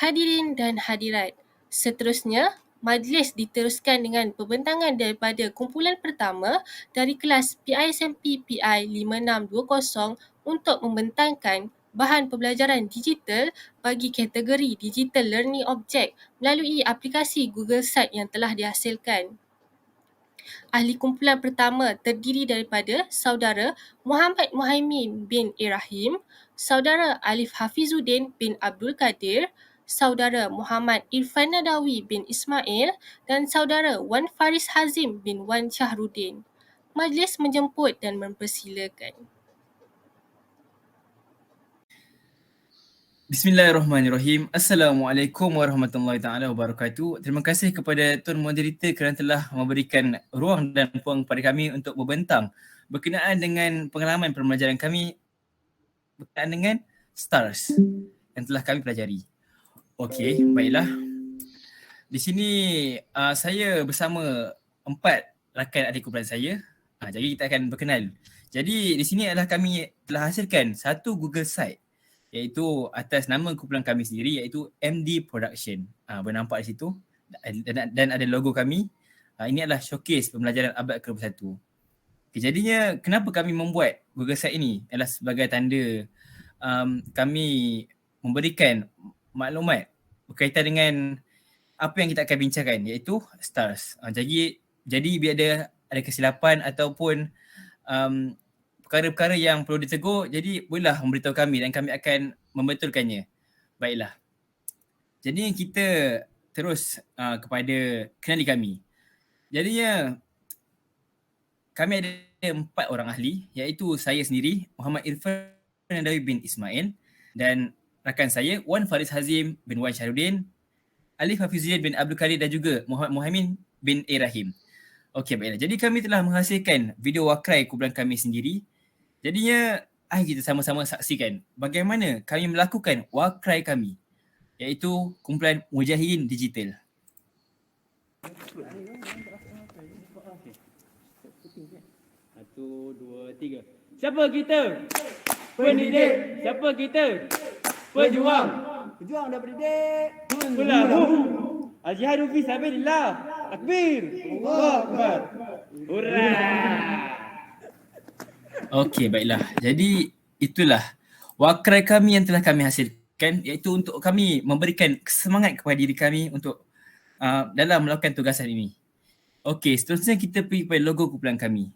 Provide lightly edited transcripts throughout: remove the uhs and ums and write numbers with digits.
Hadirin dan hadirat, seterusnya, majlis diteruskan dengan pembentangan daripada kumpulan pertama dari kelas PISMP PI 5620 untuk membentangkan bahan pembelajaran digital bagi kategori Digital Learning Object melalui aplikasi Google Site yang telah dihasilkan. Ahli kumpulan pertama terdiri daripada Saudara Muhammad Muhaimin bin Irahim, Saudara Alif Hafizuddin bin Abdul Kadir, Saudara Muhammad Irfan Nadawi bin Ismail dan Saudara Wan Faris Hazim bin Wan Syahrudin. Majlis menjemput dan mempersilakan. Bismillahirrahmanirrahim. Assalamualaikum warahmatullahi taala wabarakatuh. Terima kasih kepada Tuan Moderator kerana telah memberikan ruang dan peluang kepada kami untuk membentang berkenaan dengan pengalaman pembelajaran kami berkenaan dengan STARS yang telah kami pelajari. Okey, baiklah. Di sini saya bersama 4 rakan adik kumpulan saya. Jadi kita akan berkenal. Jadi di sini adalah kami telah hasilkan satu Google Site iaitu atas nama kumpulan kami sendiri iaitu MD Production. Bernampak di situ dan ada logo kami. Ini adalah showcase pembelajaran abad ke-21. Okay, jadinya kenapa kami membuat Google Site ini adalah sebagai tanda kami memberikan maklumat berkaitan dengan apa yang kita akan bincangkan iaitu STARS. Jadi biar ada kesilapan ataupun perkara-perkara yang perlu ditegur, jadi bolehlah memberitahu kami dan kami akan membetulkannya. Baiklah. Jadi kita terus kepada kenali kami. Jadinya kami ada 4 orang ahli iaitu saya sendiri, Muhammad Irfan Nadawi bin Ismail dan rakan saya Wan Faris Hazim bin Wan Syahrudin, Alif Hafizuddin bin Abdul Kadir dan juga Muhammad Muhaimin bin Irahim. Okey, baiklah. Jadi kami telah menghasilkan video wakrai kumpulan kami sendiri. Jadinya, kita sama-sama saksikan bagaimana kami melakukan wakrai kami iaitu kumpulan Mujahidin Digital. 1, 2, 3. Siapa kita? Pendidik. Siapa kita? Pejuang. Pejuang dan pendidik. Pulang. Al-jihadu fi sabilillah. Takbir. Allahu Akbar. Hurrah. Okey, baiklah. Jadi itulah wakrai kami yang telah kami hasilkan iaitu untuk kami memberikan semangat kepada diri kami untuk dalam melakukan tugasan ini. Okey, seterusnya kita pergi kepada logo kumpulan kami.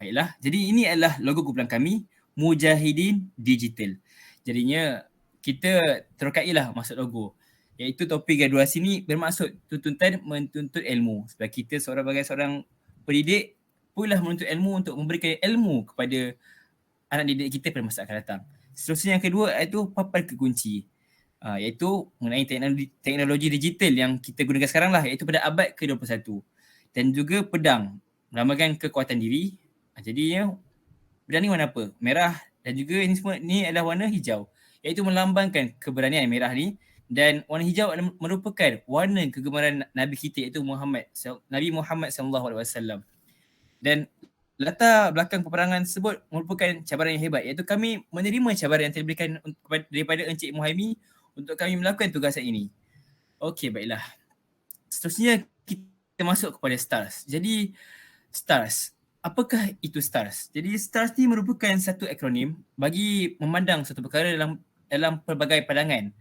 Baiklah, jadi ini adalah logo kumpulan kami, Mujahidin Digital. Jadinya kita terkailah maksud logo iaitu topi graduasi ini bermaksud tuntutan menuntut ilmu. Sebab kita sebagai seorang pendidik perlulah menuntut ilmu untuk memberikan ilmu kepada anak didik kita pada masa akan datang. Seterusnya yang kedua iaitu papan kekunci. Iaitu mengenai teknologi digital yang kita gunakan sekarang lah iaitu pada abad ke-21. Dan juga pedang melambangkan kekuatan diri. Jadinya pedang ni warna apa? Merah dan juga ini semua ni adalah warna hijau iaitu melambangkan keberanian merah ni dan warna hijau adalah merupakan warna kegemaran Nabi kita iaitu Nabi Muhammad SAW. Dan latar belakang peperangan tersebut merupakan cabaran yang hebat iaitu kami menerima cabaran yang diberikan daripada Encik Muhaimi untuk kami melakukan tugasan ini. Okey, baiklah. Seterusnya kita masuk kepada STARS. Jadi STARS, apakah itu STARS? Jadi STARS ni merupakan satu akronim bagi memandang satu perkara dalam pelbagai pandangan.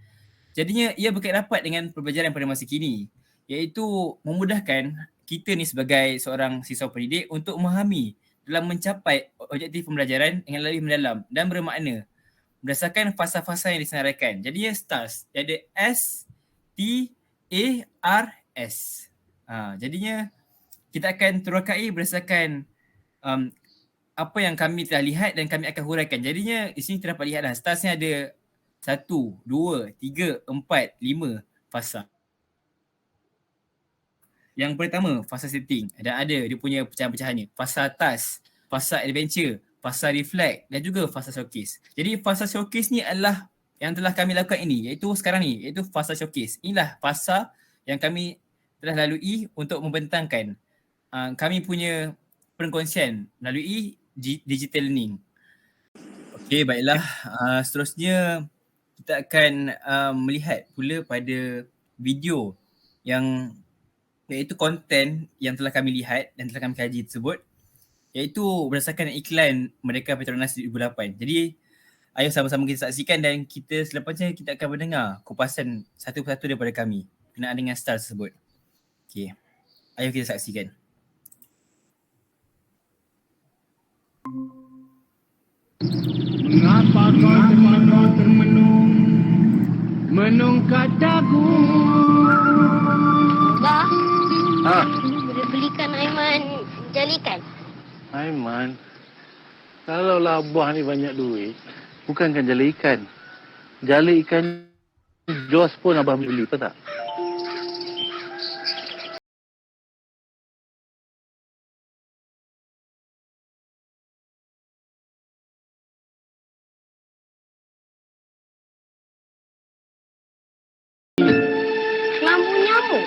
Jadinya ia berkait rapat dengan pembelajaran pada masa kini iaitu memudahkan kita ni sebagai seorang siswa pendidik untuk memahami dalam mencapai objektif pembelajaran dengan lebih mendalam dan bermakna berdasarkan fasa-fasa yang disenaraikan. Jadinya STARS, ada S, T, A, R, S. Jadinya kita akan terokai berdasarkan apa yang kami telah lihat dan kami akan huraikan. Jadinya di sini terdapat lihatlah STARS ni ada 1, 2, 3, 4, 5 fasa. Yang pertama, fasa setting. Dan ada dia punya pecahan-pecahannya. Fasa atas, fasa adventure, fasa reflect dan juga fasa showcase. Jadi fasa showcase ni adalah yang telah kami lakukan ini iaitu sekarang ni iaitu fasa showcase. Inilah fasa yang kami telah lalui untuk membentangkan kami punya perkongsian melalui digital learning. Okey, baiklah. Seterusnya kita akan melihat pula pada video yang iaitu konten yang telah kami lihat dan telah kami kaji tersebut, iaitu berdasarkan iklan mereka Petronas 2008. Jadi ayo sama-sama kita saksikan dan kita selepasnya kita akan mendengar kupasan satu persatu daripada kami berkenaan dengan star tersebut. Okey. Ayo kita saksikan. Mengapa kau termenung menung kataku? Bah, Ah, boleh belikan Aiman jalikan? Aiman, kalaulah Abah ni banyak duit, bukankan jala ikan. Jala ikan Jos pun Abah beli, betul tak? Lampu nyamuk.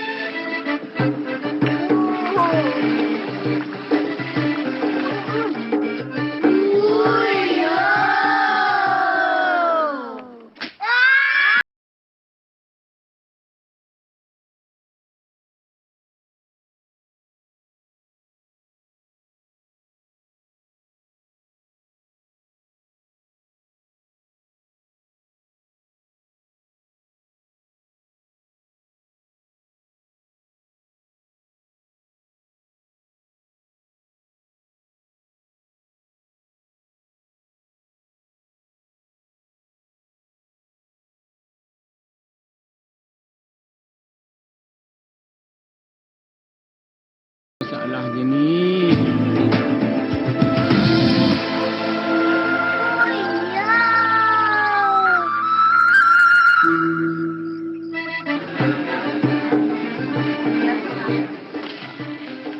masalah je ni.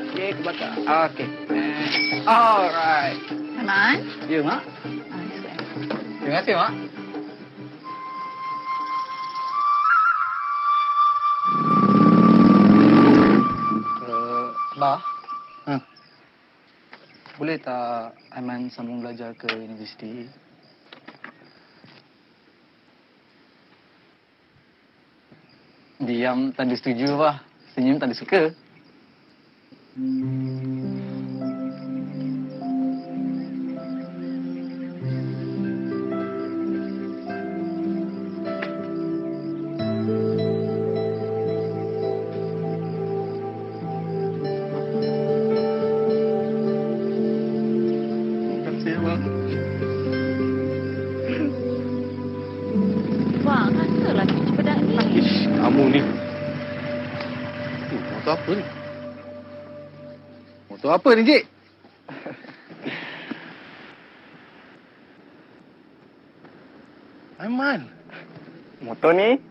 Okey, kebakar. Okey. Alright. Aiman? Ya, Mak. Terima kasih, Mak. Bah, Ha. boleh tak Aiman sambung belajar ke universiti? Diam tanda setuju, Bah. Senyum tanda suka. Terima kasih, Bang. Wah, kasalah cepat ni. Ish, kamu ni. Motor apa ni? Motor apa ni, Cik? Aiman. Motor ni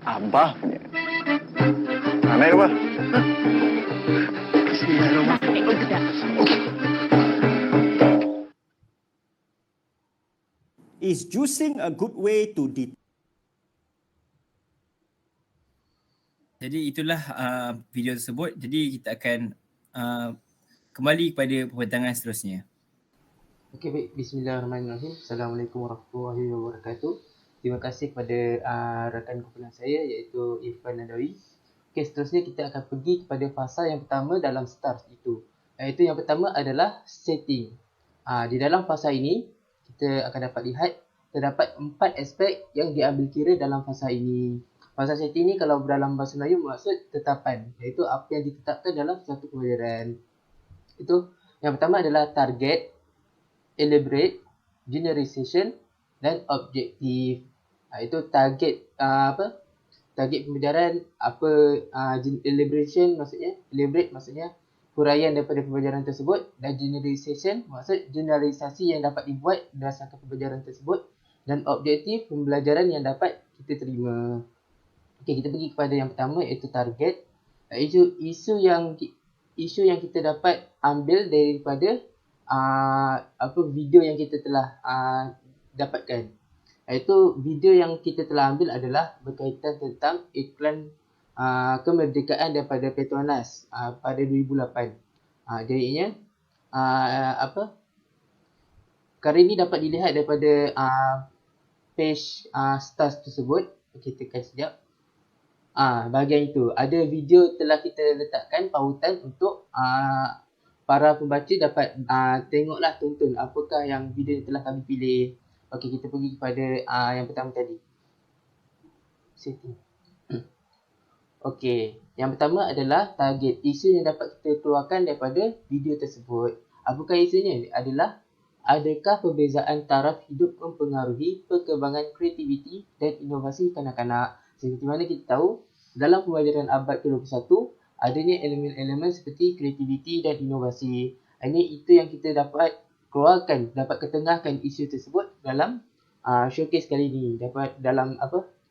Abah punya. Naik, Abah. Bismillahirrahmanirrahim. Oh, tidak. Is juicing a good way to Jadi itulah video tersebut. Jadi kita akan kembali kepada perbincangan seterusnya. Okey, baik. Bismillahirrahmanirrahim. Assalamualaikum warahmatullahi wabarakatuh. Terima kasih kepada rakan kumpulan saya iaitu Irfan Nadawi. Okey, seterusnya kita akan pergi kepada fasa yang pertama dalam start itu. Iaitu yang pertama adalah setting. Di dalam fasa ini, kita akan dapat lihat terdapat 4 aspek yang diambil kira dalam fasa ini. Fasa setting ni kalau dalam bahasa Melayu maksud tetapan, iaitu apa yang ditetapkan dalam satu pembelajaran. Itu yang pertama adalah target, elaborate, generalization dan objektif. Itu target target pembelajaran, elaboration maksudnya, elaborate maksudnya huraian daripada pembelajaran tersebut, dan generalization maksud generalisasi yang dapat dibuat berdasarkan pembelajaran tersebut, dan objektif pembelajaran yang dapat kita terima. Okey, kita pergi kepada yang pertama iaitu target. Isu yang kita dapat ambil daripada video yang kita telah dapatkan. Iaitu video yang kita telah ambil adalah berkaitan tentang iklan kemerdekaan daripada Petronas pada 2008. Jadinya perkara ini dapat dilihat daripada page stars tersebut. Okey, tekan sekejap. Bahagian itu ada video telah kita letakkan pautan untuk para pembaca dapat tengoklah, tonton apakah yang video yang telah kami pilih. Okey, kita pergi kepada yang pertama tadi. Setting. Okey, yang pertama adalah target. Isu yang dapat kita keluarkan daripada video tersebut. Apakah isunya? Adalah adakah perbezaan taraf hidup mempengaruhi perkembangan kreativiti dan inovasi kanak-kanak? Seperti mana kita tahu, dalam pembelajaran abad ke-21, adanya elemen-elemen seperti kreativiti dan inovasi. Ini itu yang kita dapat keluarkan, dapat ketengahkan isu tersebut dalam showcase kali ini. Dapat dalam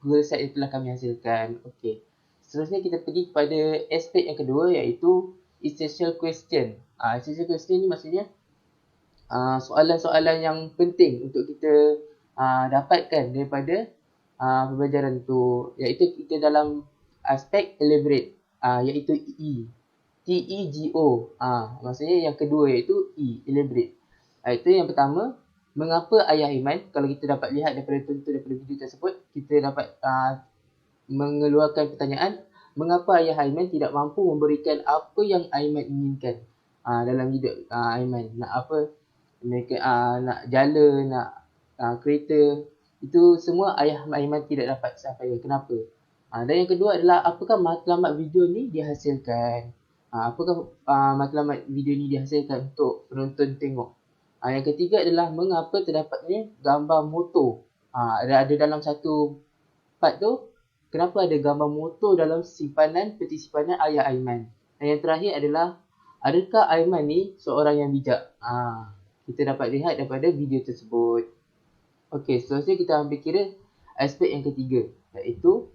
Google Site yang telah kami hasilkan. Okey. Seterusnya kita pergi kepada aspek yang kedua, iaitu essential question. Essential question ni maksudnya soalan-soalan yang penting untuk kita dapatkan daripada pembelajaran tu, iaitu kita dalam aspek elaborate, iaitu E. TEGO. Maksudnya yang kedua iaitu E, elaborate. Itu yang pertama, mengapa Ayah Aiman, kalau kita dapat lihat daripada video tersebut, kita dapat mengeluarkan pertanyaan, mengapa Ayah Aiman tidak mampu memberikan apa yang Aiman inginkan dalam hidup Aiman. Nak apa, mereka nak jala, nak kereta, itu semua Ayah Aiman tidak dapat sampaikan. Kenapa? Dan yang kedua adalah apakah matlamat video ni dihasilkan? Apakah matlamat video ni dihasilkan untuk penonton tengok? Yang ketiga adalah mengapa terdapatnya gambar motor. Ada dalam satu part tu, kenapa ada gambar motor dalam peti simpanan Ayah Aiman? Dan yang terakhir adalah, adakah Aiman ni seorang yang bijak? Kita dapat lihat daripada video tersebut. Okey, seterusnya kita ambil kira aspek yang ketiga, iaitu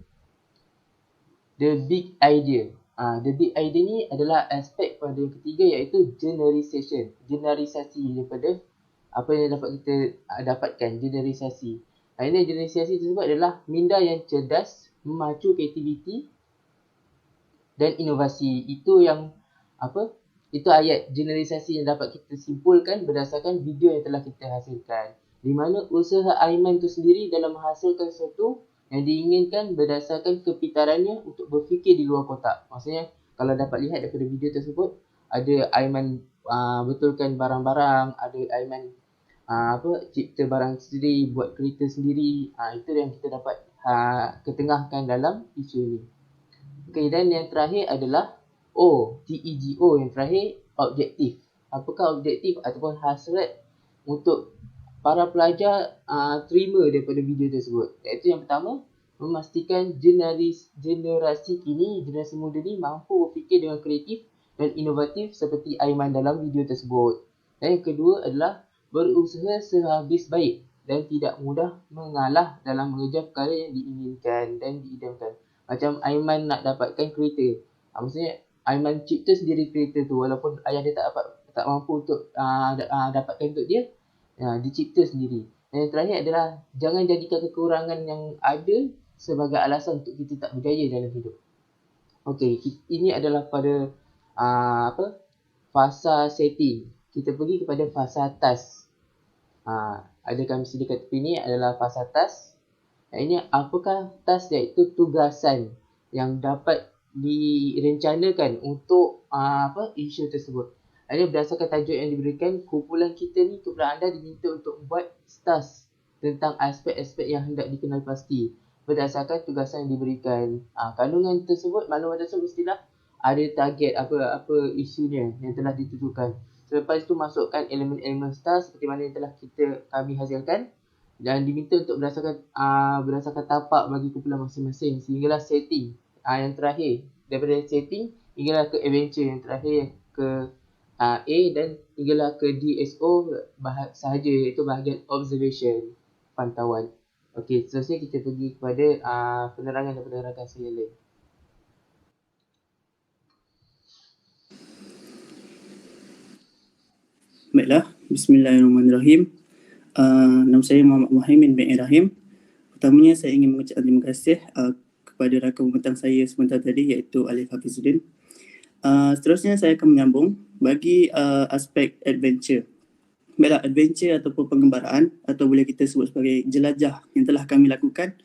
the big idea. The big idea ni adalah aspek pada yang ketiga, iaitu generalization. Generalisasi daripada apa yang dapat kita dapatkan, generalisasi. Ini generalisasi tersebut adalah minda yang cerdas, memacu kreativiti dan inovasi. Itu yang itu ayat generalisasi yang dapat kita simpulkan berdasarkan video yang telah kita hasilkan. Di mana usaha Aiman itu sendiri dalam menghasilkan sesuatu yang diinginkan berdasarkan kepintarannya untuk berfikir di luar kotak. Maksudnya, kalau dapat lihat daripada video tersebut, ada Aiman betulkan barang-barang, ada Aiman cipta barang sendiri, buat kereta sendiri. Itu yang kita dapat ketengahkan dalam isu ini. Okey, dan yang terakhir adalah TEGO, yang terakhir, objektif. Apakah objektif ataupun hasrat untuk para pelajar terima daripada video tersebut? Iaitu yang pertama, memastikan generasi kini, generasi muda ni mampu berfikir dengan kreatif dan inovatif seperti Aiman dalam video tersebut. Dan yang kedua adalah berusaha sehabis baik dan tidak mudah mengalah dalam mengejar perkara yang diinginkan dan diidamkan. Macam Aiman nak dapatkan kereta, maksudnya Aiman cipta sendiri kereta tu, walaupun ayah dia tak mampu untuk dapatkan untuk dia, dicipta sendiri. Dan yang terakhir adalah jangan jadikan kekurangan yang ada sebagai alasan untuk kita tak berjaya dalam hidup. Okey, ini adalah pada fasa setting. Kita pergi kepada fasa task. Ada kami sediakan tepi ni adalah fasa task. Ini apakah task, iaitu tugasan yang dapat direncanakan untuk isu tersebut. Ini berdasarkan tajuk yang diberikan, kumpulan kita ni, kumpulan anda diminta untuk membuat task tentang aspek-aspek yang hendak dikenal pasti berdasarkan tugasan yang diberikan. Kandungan tersebut, maklumat tersebut mestilah ada target apa isunya yang telah ditentukan. Selepas itu masukkan elemen-elemen task seperti mana yang telah kami hasilkan dan diminta untuk berdasarkan tapak bagi kumpulan masing-masing sehinggalah setting. Yang terakhir, daripada setting hinggalah ke adventure, yang terakhir ke A dan hinggalah ke DSO sahaja, iaitu bahagian observation, pantauan. Okey, seterusnya kita pergi kepada penerangan daripada rakan saya lain. Baiklah, bismillahirrahmanirrahim. Nama saya Muhammad Muhaimin bin Ibrahim. Pertamanya saya ingin mengucapkan terima kasih kepada rakan pembentang saya sebentar tadi, iaitu Alif Hafizuddin. Seterusnya saya akan menyambung bagi aspek adventure. Baiklah, adventure ataupun pengembaraan atau boleh kita sebut sebagai jelajah yang telah kami lakukan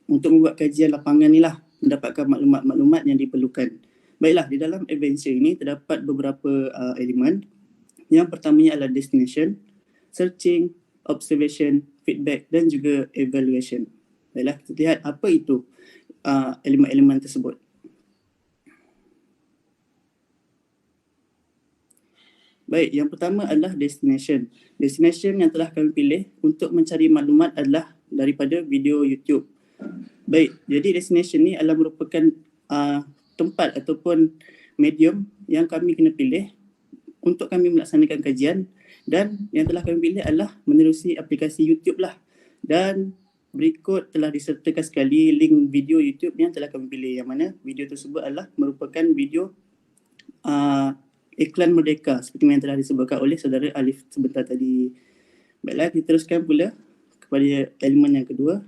untuk membuat kajian lapangan ni lah, mendapatkan maklumat-maklumat yang diperlukan. Baiklah, di dalam adventure ini terdapat beberapa elemen. Yang pertamanya adalah destination, searching, observation, feedback dan juga evaluation. Baiklah, kita lihat apa itu elemen-elemen tersebut. Baik, yang pertama adalah destination. Destination yang telah kami pilih untuk mencari maklumat adalah daripada video YouTube. Baik, jadi destination ni adalah merupakan tempat ataupun medium yang kami kena pilih untuk kami melaksanakan kajian, dan yang telah kami pilih adalah menerusi aplikasi YouTube lah. Dan berikut telah disertakan sekali link video YouTube yang telah kami pilih, yang mana video tersebut adalah merupakan video iklan Merdeka seperti yang telah disebutkan oleh saudara Alif sebentar tadi. Baiklah, kita teruskan pula kepada elemen yang kedua,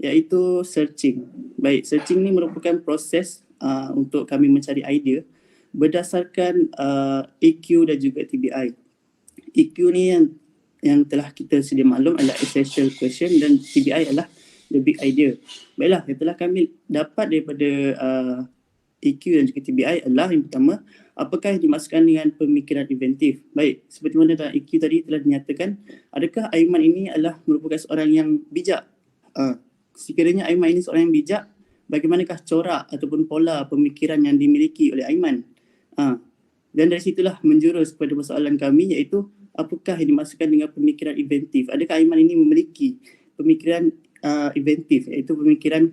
iaitu searching. Baik, searching ni merupakan proses untuk kami mencari idea berdasarkan EQ dan juga TBI. EQ ni yang telah kita sedia maklum adalah essential question, dan TBI adalah the big idea. Baiklah, yang telah kami dapat daripada EQ dan juga TBI adalah yang pertama, apakah yang dimaksudkan dengan pemikiran inventif. Baik, seperti mana dalam EQ tadi telah dinyatakan, adakah Aiman ini adalah merupakan seorang yang bijak? Sekiranya Aiman ini seorang yang bijak, bagaimanakah corak ataupun pola pemikiran yang dimiliki oleh Aiman? Dan dari situlah menjurus kepada persoalan kami, iaitu apakah yang dimaksudkan dengan pemikiran inventif. Adakah Aiman ini memiliki pemikiran inventif, iaitu pemikiran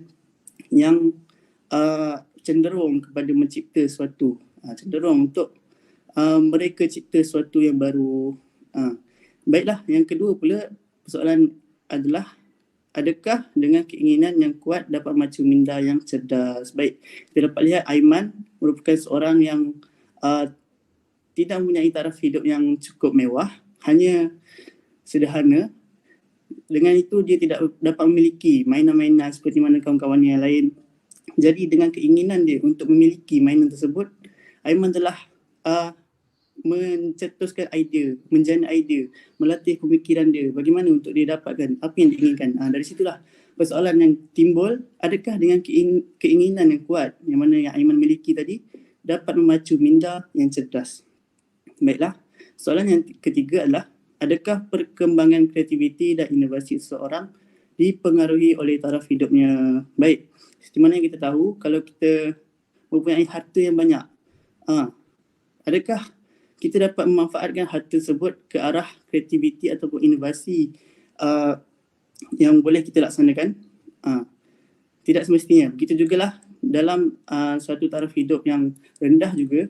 yang cenderung kepada mencipta sesuatu, cenderung untuk mereka cipta sesuatu yang baru. Baiklah, yang kedua pula persoalan adalah, adakah dengan keinginan yang kuat dapat maju minda yang cerdas. Baik, kita dapat lihat Aiman merupakan seorang yang tidak mempunyai taraf hidup yang cukup mewah, hanya sederhana. Dengan itu dia tidak dapat memiliki mainan-mainan seperti mana kawan-kawannya yang lain. Jadi dengan keinginan dia untuk memiliki mainan tersebut, Aiman telah mencetuskan idea, menjana idea, melatih pemikiran dia bagaimana untuk dia dapatkan apa yang diinginkan. Dari situlah persoalan yang timbul, adakah dengan keinginan yang kuat yang mana yang Aiman miliki tadi dapat memacu minda yang cerdas. Baiklah, soalan yang ketiga adalah, adakah perkembangan kreativiti dan inovasi seseorang dipengaruhi oleh taraf hidupnya? Baik, seperti mana yang kita tahu, kalau kita mempunyai harta yang banyak, adakah kita dapat memanfaatkan harta tersebut ke arah kreativiti ataupun inovasi yang boleh kita laksanakan? Tidak semestinya. Begitu jugalah dalam suatu taraf hidup yang rendah juga,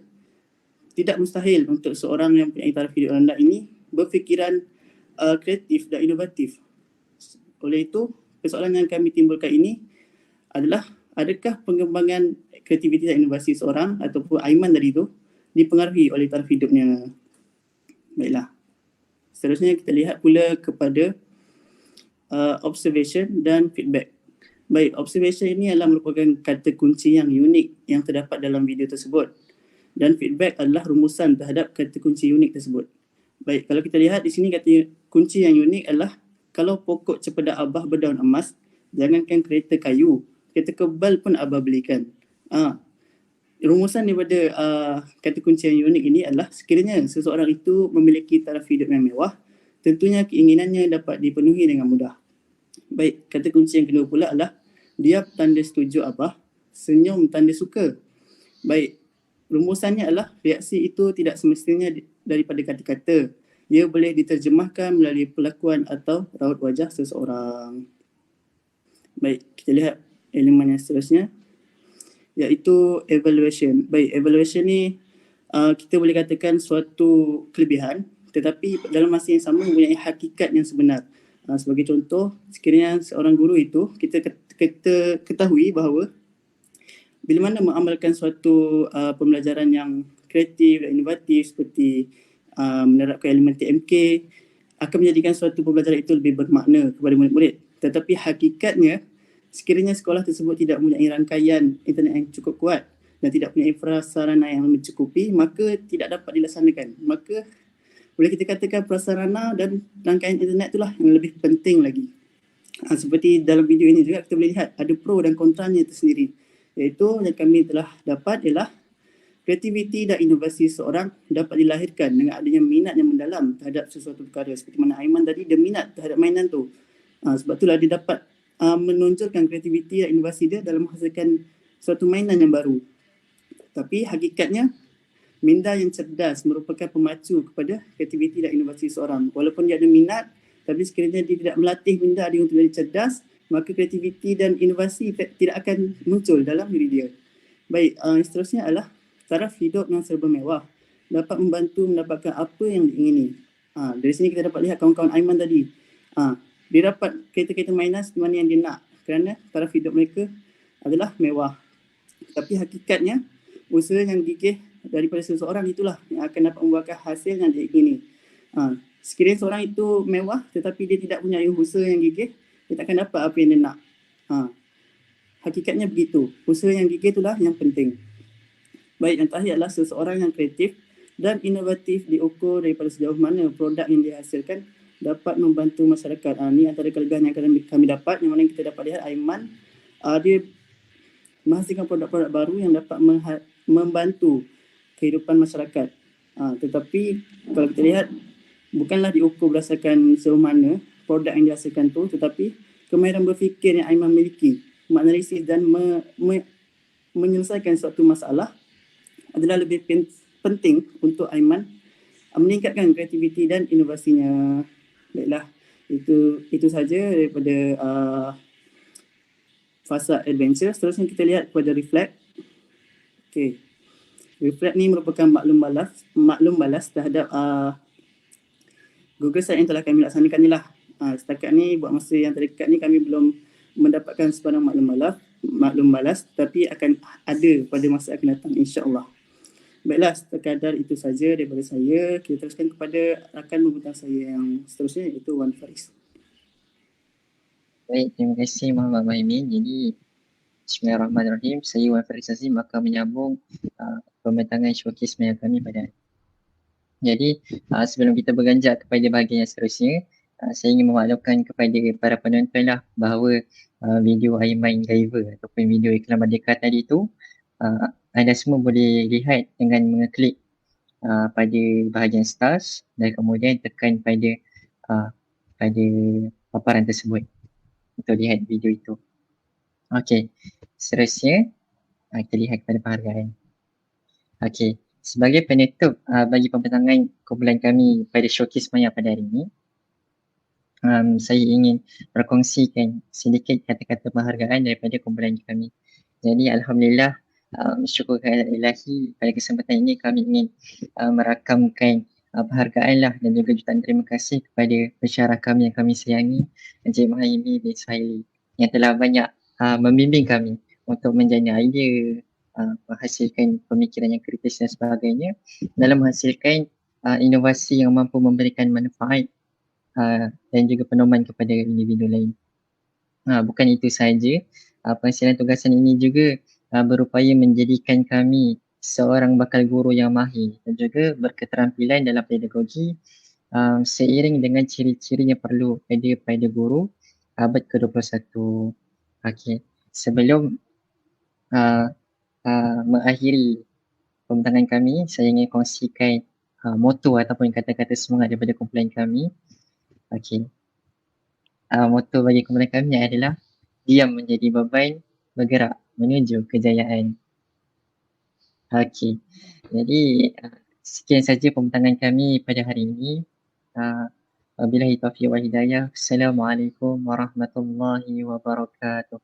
tidak mustahil untuk seorang yang punya taraf hidup rendah ini berfikiran kreatif dan inovatif. Oleh itu, persoalan yang kami timbulkan ini adalah, adakah pengembangan kreativiti dan inovasi seorang ataupun Aiman tadi itu dipengaruhi oleh taraf hidupnya? Baiklah. Seterusnya kita lihat pula kepada observation dan feedback. Baik, observation ini adalah merupakan kata kunci yang unik yang terdapat dalam video tersebut, dan feedback adalah rumusan terhadap kata kunci unik tersebut. Baik, kalau kita lihat di sini kata kunci yang unik adalah, kalau pokok cempedak Abah berdaun emas, jangankan kereta kayu, kereta kebal pun Abah belikan. Rumusan daripada kata kunci yang unik ini adalah, sekiranya seseorang itu memiliki taraf hidup yang mewah, tentunya keinginannya dapat dipenuhi dengan mudah. Baik, kata kunci yang kedua pula adalah, diam tanda setuju Abah, senyum tanda suka. Baik, rumusannya adalah, reaksi itu tidak semestinya daripada kata-kata. Ia boleh diterjemahkan melalui perlakuan atau raut wajah seseorang. Baik, kita lihat elemen yang seterusnya, iaitu evaluation. Baik, evaluation ni kita boleh katakan suatu kelebihan, tetapi dalam masa yang sama mempunyai hakikat yang sebenar. Sebagai contoh, sekiranya seorang guru itu, kita ketahui bahawa bila mana mengamalkan suatu pembelajaran yang kreatif dan inovatif seperti menerapkan elemen TMK, akan menjadikan suatu pembelajaran itu lebih bermakna kepada murid-murid. Tetapi hakikatnya, sekiranya sekolah tersebut tidak mempunyai rangkaian internet yang cukup kuat dan tidak mempunyai prasarana yang mencukupi, maka tidak dapat dilaksanakan. Maka boleh kita katakan prasarana dan rangkaian internet itulah yang lebih penting lagi. Seperti dalam video ini juga kita boleh lihat ada pro dan kontranya itu sendiri. Iaitu yang kami telah dapat ialah kreativiti dan inovasi seorang dapat dilahirkan dengan adanya minat yang mendalam terhadap sesuatu perkara. Seperti mana Aiman tadi, dia minat terhadap mainan tu. Sebab itulah dia dapat menonjolkan kreativiti dan inovasi dia dalam menghasilkan suatu mainan yang baru. Tapi hakikatnya, minda yang cerdas merupakan pemacu kepada kreativiti dan inovasi seorang. Walaupun dia ada minat, tapi sekiranya dia tidak melatih minda dia untuk jadi cerdas, maka kreativiti dan inovasi tidak akan muncul dalam diri dia. Baik, seterusnya adalah taraf hidup yang serba mewah dapat membantu mendapatkan apa yang diingini. Dari sini kita dapat lihat kawan-kawan Aiman tadi. Dia dapat kereta-kereta mainan seperti mana yang dia nak kerana taraf hidup mereka adalah mewah. Tapi hakikatnya, usaha yang gigih daripada seseorang itulah yang akan dapat membuahkan hasil yang diingini. Sekiranya seorang itu mewah tetapi dia tidak punya usaha yang gigih, dia takkan dapat apa yang dia nak. Hakikatnya begitu. Usaha yang gigih itulah yang penting. Baik, yang terakhir adalah seseorang yang kreatif dan inovatif diukur daripada sejauh mana produk yang dihasilkan dapat membantu masyarakat. Ini antara kelebihan yang kami dapat, yang mana kita dapat lihat Aiman dia menghasilkan produk-produk baru yang dapat membantu kehidupan masyarakat. Tetapi kalau kita lihat, bukanlah diukur berdasarkan sejauh mana produk yang dihasilkan tu, tetapi kemahiran berfikir yang Aiman miliki, menganalisis dan menyelesaikan suatu masalah adalah lebih penting untuk Aiman meningkatkan kreativiti dan inovasinya. Baiklah, itu saja daripada fasa adventure. Seterusnya kita lihat kepada reflect. Okey. Reflect ni merupakan maklum balas terhadap Google Site yang telah kami laksanakan ni lah. Setakat ni buat masa yang terdekat ni kami belum mendapatkan sebarang maklum balas, tapi akan ada pada masa akan datang, insya-Allah. Baiklah, sekadar itu saja daripada saya. Kita teruskan kepada rakan pembentang saya yang seterusnya, iaitu Wan Faris. Baik, terima kasih Muhammad Muhaimin. Jadi, Bismillahirrahmanirrahim. Saya Wan Faris Azim akan menyambung pembentangan showcase maya kami pada hari. Jadi, sebelum kita beranjak kepada bahagian yang seterusnya, saya ingin memaklumkan kepada para penonton lah bahawa video Aiman Gaiva ataupun video iklan Merdeka tadi tu anda semua boleh lihat dengan mengeklik pada bahagian stars dan kemudian tekan pada paparan tersebut untuk lihat video itu. Okey, seterusnya kita lihat kepada penghargaan. Okey, sebagai penutup bagi pembentangan kumpulan kami pada showcase maya pada hari ini, saya ingin berkongsikan sedikit kata-kata penghargaan daripada kumpulan kami. Jadi alhamdulillah, syukur kehadirat ilahi, pada kesempatan ini kami ingin merakamkan penghargaan lah dan juga jutaan terima kasih kepada pensyarah kami yang kami sayangi, Encik Muhaimin bin Suhaili, yang telah banyak membimbing kami untuk menjana idea, menghasilkan pemikiran yang kritis dan sebagainya dalam menghasilkan inovasi yang mampu memberikan manfaat dan juga pedoman kepada individu lain. Bukan itu sahaja, penghasilan tugasan ini juga berupaya menjadikan kami seorang bakal guru yang mahir dan juga berketerampilan dalam pedagogi seiring dengan ciri-ciri yang perlu ada pada guru abad ke-21. Okey, sebelum mengakhiri pembentangan kami, saya ingin kongsikan moto ataupun kata-kata semangat daripada kumpulan kami. Okey, moto bagi kumpulan kami adalah diam menjadi beban, bergerak menuju kejayaan. Okey, jadi sekian saja pembentangan kami pada hari ini. Wabillahi taufiq wal hidayah. Assalamualaikum warahmatullahi wabarakatuh.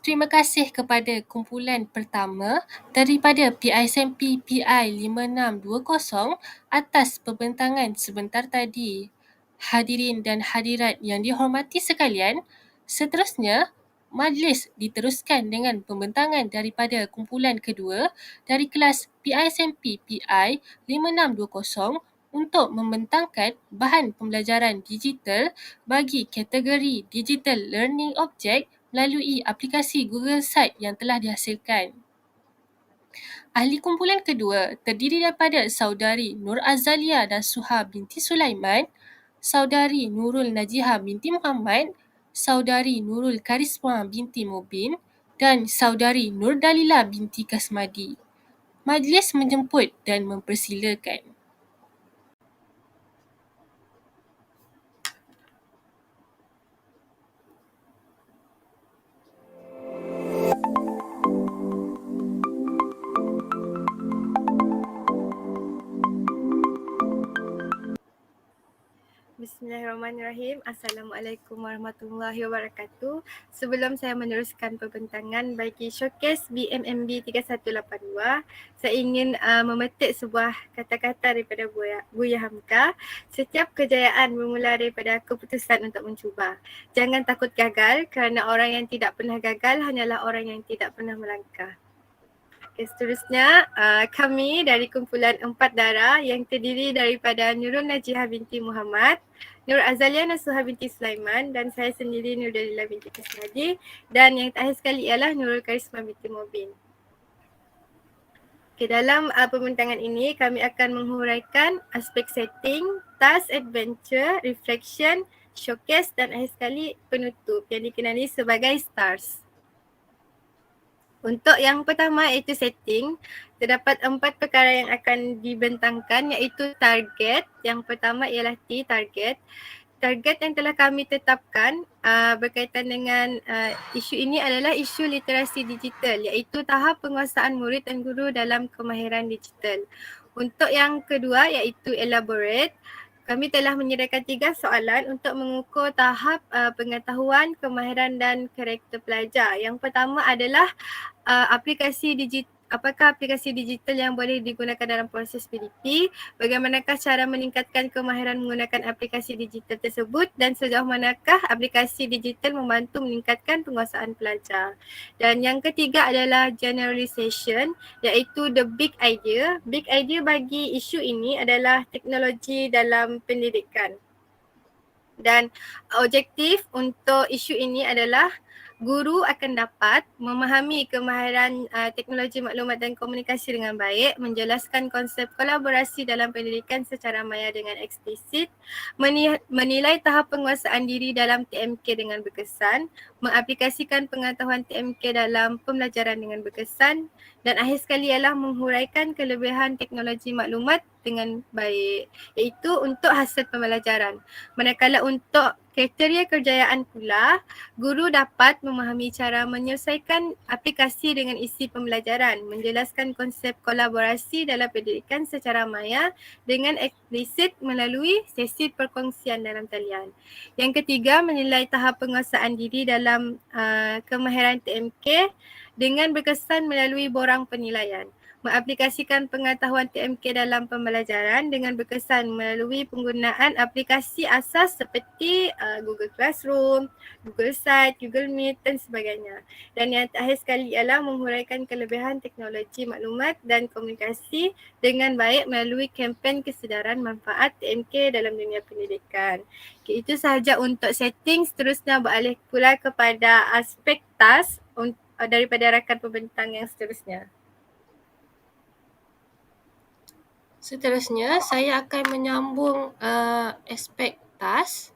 Terima kasih kepada kumpulan pertama daripada PISMP PI 5620 atas pembentangan sebentar tadi. Hadirin dan hadirat yang dihormati sekalian, seterusnya majlis diteruskan dengan pembentangan daripada kumpulan kedua dari kelas PISMP PI 5620 untuk membentangkan bahan pembelajaran digital bagi kategori Digital Learning Object melalui aplikasi Google Site yang telah dihasilkan. Ahli kumpulan kedua terdiri daripada saudari Nur Azalia Nasuha binti Sulaiman, saudari Nurul Najihah binti Muhammad, saudari Nurul Karisma binti Mubin dan saudari Nur Dalila binti Kasmadi. Majlis menjemput dan mempersilakan. Bismillahirrahmanirrahim. Assalamualaikum warahmatullahi wabarakatuh. Sebelum saya meneruskan pembentangan bagi showcase BMMB 3182, saya ingin memetik sebuah kata-kata daripada Buya Hamka. Setiap kejayaan bermula daripada keputusan untuk mencuba. Jangan takut gagal kerana orang yang tidak pernah gagal hanyalah orang yang tidak pernah melangkah. Okay, seterusnya, kami dari kumpulan 4 darah yang terdiri daripada Nurul Najihah binti Muhammad, Nur Azalia Nasuha binti Sulaiman dan saya sendiri Nur Dalila binti Kasmadi dan yang terakhir sekali ialah Nurul Karisma binti Mubin. Okay, dalam pembentangan ini kami akan menghuraikan aspek setting, task adventure, reflection, showcase dan akhir sekali penutup yang dikenali sebagai stars. Untuk yang pertama iaitu setting, terdapat 4 perkara yang akan dibentangkan iaitu target. Yang pertama ialah T, target. Target yang telah kami tetapkan berkaitan dengan isu ini adalah isu literasi digital iaitu tahap penguasaan murid dan guru dalam kemahiran digital. Untuk yang kedua iaitu elaborate. Kami telah menyediakan 3 soalan untuk mengukur tahap pengetahuan, kemahiran dan karakter pelajar. Yang pertama adalah apakah aplikasi digital yang boleh digunakan dalam proses PDP, bagaimanakah cara meningkatkan kemahiran menggunakan aplikasi digital tersebut dan sejauh manakah aplikasi digital membantu meningkatkan penguasaan pelajar. Dan yang ketiga adalah generalization iaitu the big idea. Big idea bagi isu ini adalah teknologi dalam pendidikan. Dan objektif untuk isu ini adalah guru akan dapat memahami kemahiran teknologi maklumat dan komunikasi dengan baik, menjelaskan konsep kolaborasi dalam pendidikan secara maya dengan eksplisit, menilai tahap penguasaan diri dalam TMK dengan berkesan, mengaplikasikan pengetahuan TMK dalam pembelajaran dengan berkesan dan akhir sekali ialah menghuraikan kelebihan teknologi maklumat dengan baik iaitu untuk hasil pembelajaran. Manakala untuk kriteria kejayaan pula, guru dapat memahami cara menyelesaikan aplikasi dengan isi pembelajaran, menjelaskan konsep kolaborasi dalam pendidikan secara maya dengan eksplisit melalui sesi perkongsian dalam talian. Yang ketiga, menilai tahap penguasaan diri dalam kemahiran TMK dengan berkesan melalui borang penilaian. Mengaplikasikan pengetahuan TMK dalam pembelajaran dengan berkesan melalui penggunaan aplikasi asas seperti Google Classroom, Google Site, Google Meet dan sebagainya. Dan yang terakhir sekali ialah menghuraikan kelebihan teknologi maklumat dan komunikasi dengan baik melalui kempen kesedaran manfaat TMK dalam dunia pendidikan. Okay, itu sahaja untuk setting. Seterusnya beralih pula kepada aspek task daripada rakan pembentang yang seterusnya. Seterusnya, saya akan menyambung aspek task.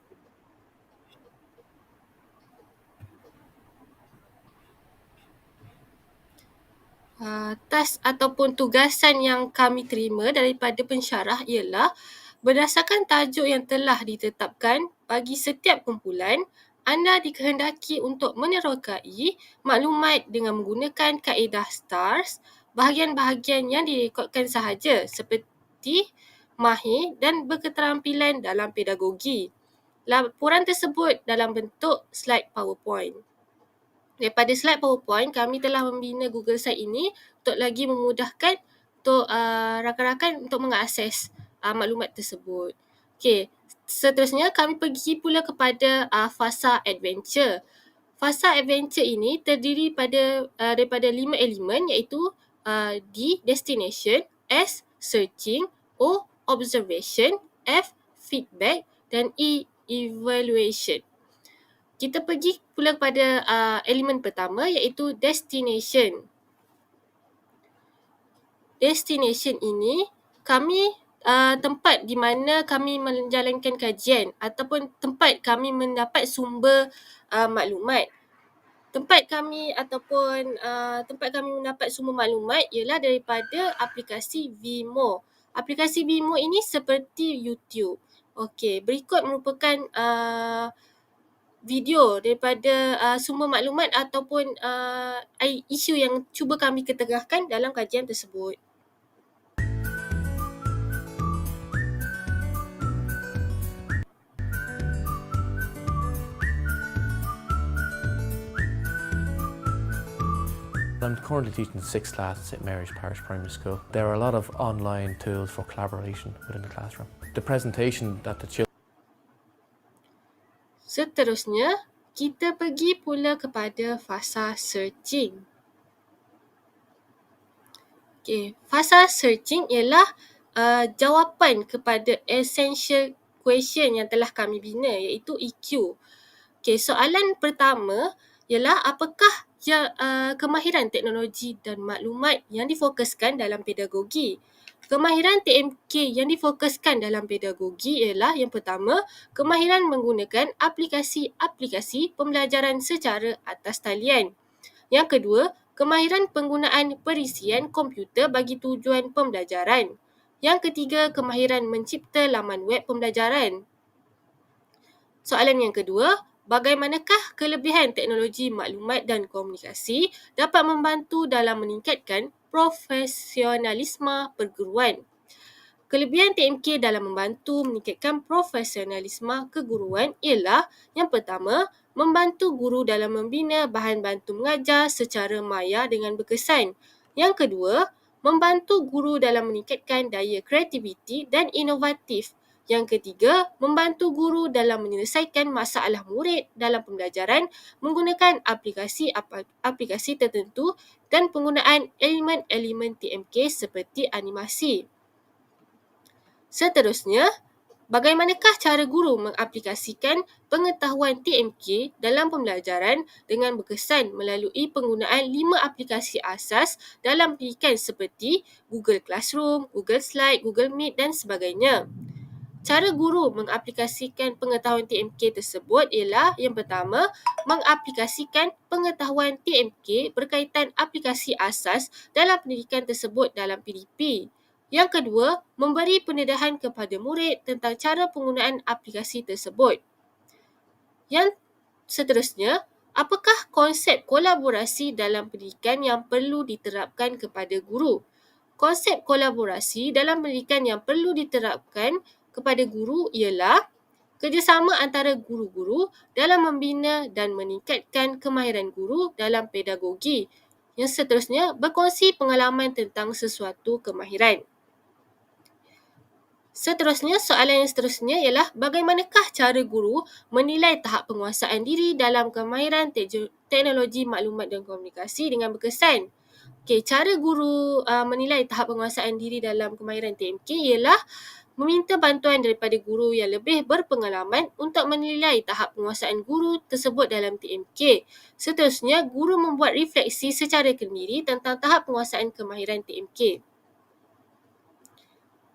Task ataupun tugasan yang kami terima daripada pensyarah ialah berdasarkan tajuk yang telah ditetapkan bagi setiap kumpulan, anda dikehendaki untuk menerokai maklumat dengan menggunakan kaedah STARS, bahagian-bahagian yang direkodkan sahaja seperti mahir dan berketerampilan dalam pedagogi. Laporan tersebut dalam bentuk slide PowerPoint. Daripada slide PowerPoint, kami telah membina Google Site ini untuk lagi memudahkan untuk rakan-rakan untuk mengakses maklumat tersebut. Okey, seterusnya kami pergi pula kepada fasa adventure. Fasa adventure ini terdiri daripada 5 elemen iaitu D, destination, S, searching, O, observation, F, feedback dan E, evaluation. Kita pergi pula kepada elemen pertama iaitu destination. destination ini kami tempat di mana kami menjalankan kajian ataupun tempat kami mendapat sumber maklumat. Tempat kami mendapat sumber maklumat ialah daripada aplikasi Vimo. Aplikasi Vimo ini seperti YouTube. Okey, berikut merupakan video daripada sumber maklumat ataupun isu yang cuba kami ketengahkan dalam kajian tersebut. I'm currently teaching the 6th class at St Mary's Parish Primary School. There are a lot of online tools for collaboration within the classroom. The presentation that the children... Seterusnya, kita pergi pula kepada fasa searching. Okay, fasa searching ialah jawapan kepada essential question yang telah kami bina, iaitu EQ. Okay, soalan pertama ialah apakah kemahiran teknologi dan maklumat yang difokuskan dalam pedagogi. Kemahiran TMK yang difokuskan dalam pedagogi ialah yang pertama, kemahiran menggunakan aplikasi-aplikasi pembelajaran secara atas talian. Yang kedua, kemahiran penggunaan perisian komputer bagi tujuan pembelajaran. Yang ketiga, kemahiran mencipta laman web pembelajaran. Soalan yang kedua, bagaimanakah kelebihan teknologi maklumat dan komunikasi dapat membantu dalam meningkatkan profesionalisme perguruan? Kelebihan TMK dalam membantu meningkatkan profesionalisme keguruan ialah yang pertama, membantu guru dalam membina bahan bantu mengajar secara maya dengan berkesan. Yang kedua, membantu guru dalam meningkatkan daya kreativiti dan inovatif. Yang ketiga, membantu guru dalam menyelesaikan masalah murid dalam pembelajaran menggunakan aplikasi tertentu dan penggunaan elemen-elemen TMK seperti animasi. Seterusnya, bagaimanakah cara guru mengaplikasikan pengetahuan TMK dalam pembelajaran dengan berkesan melalui penggunaan 5 aplikasi asas dalam pendidikan seperti Google Classroom, Google Slide, Google Meet dan sebagainya. Cara guru mengaplikasikan pengetahuan TMK tersebut ialah yang pertama, mengaplikasikan pengetahuan TMK berkaitan aplikasi asas dalam pendidikan tersebut dalam PDP. Yang kedua, memberi pendedahan kepada murid tentang cara penggunaan aplikasi tersebut. Yang seterusnya, apakah konsep kolaborasi dalam pendidikan yang perlu diterapkan kepada guru? Konsep kolaborasi dalam pendidikan yang perlu diterapkan kepada guru ialah kerjasama antara guru-guru dalam membina dan meningkatkan kemahiran guru dalam pedagogi. Yang seterusnya, berkongsi pengalaman tentang sesuatu kemahiran. Seterusnya, soalan yang seterusnya ialah bagaimanakah cara guru menilai tahap penguasaan diri dalam kemahiran teknologi maklumat dan komunikasi dengan berkesan? Okey, cara guru menilai tahap penguasaan diri dalam kemahiran TMK ialah meminta bantuan daripada guru yang lebih berpengalaman untuk menilai tahap penguasaan guru tersebut dalam TMK. Seterusnya, guru membuat refleksi secara kendiri tentang tahap penguasaan kemahiran TMK.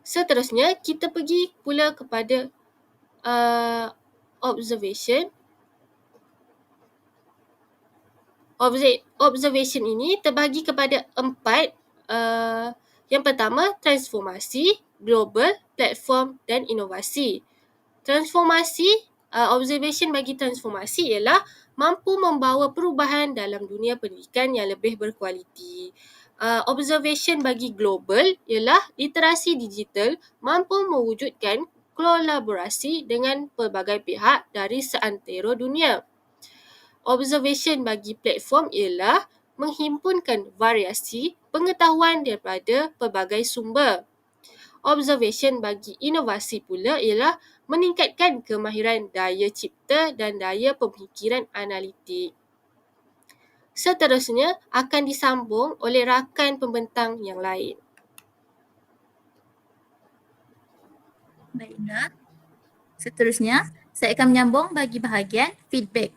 Seterusnya, kita pergi pula kepada observation. Observation ini terbahagi kepada 4. Yang pertama, transformasi, global, platform dan inovasi. Transformasi, observation bagi transformasi ialah mampu membawa perubahan dalam dunia pendidikan yang lebih berkualiti. Observation bagi global ialah literasi digital mampu mewujudkan kolaborasi dengan pelbagai pihak dari seantero dunia. Observation bagi platform ialah menghimpunkan variasi pengetahuan daripada pelbagai sumber. Observation bagi inovasi pula ialah meningkatkan kemahiran daya cipta dan daya pemikiran analitik. Seterusnya akan disambung oleh rakan pembentang yang lain. Baiklah. Seterusnya, saya akan menyambung bagi bahagian feedback.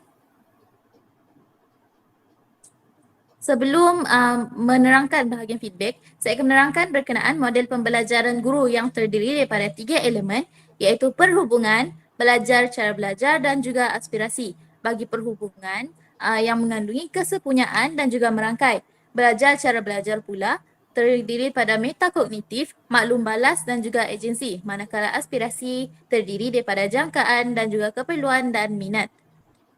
Sebelum menerangkan bahagian feedback, saya akan menerangkan berkenaan model pembelajaran guru yang terdiri daripada 3 elemen iaitu perhubungan, belajar cara belajar dan juga aspirasi. Bagi perhubungan yang mengandungi kesepunyaan dan juga merangkai. Belajar cara belajar pula terdiri pada metakognitif, maklum balas dan juga agensi. Manakala aspirasi terdiri daripada jangkaan dan juga keperluan dan minat.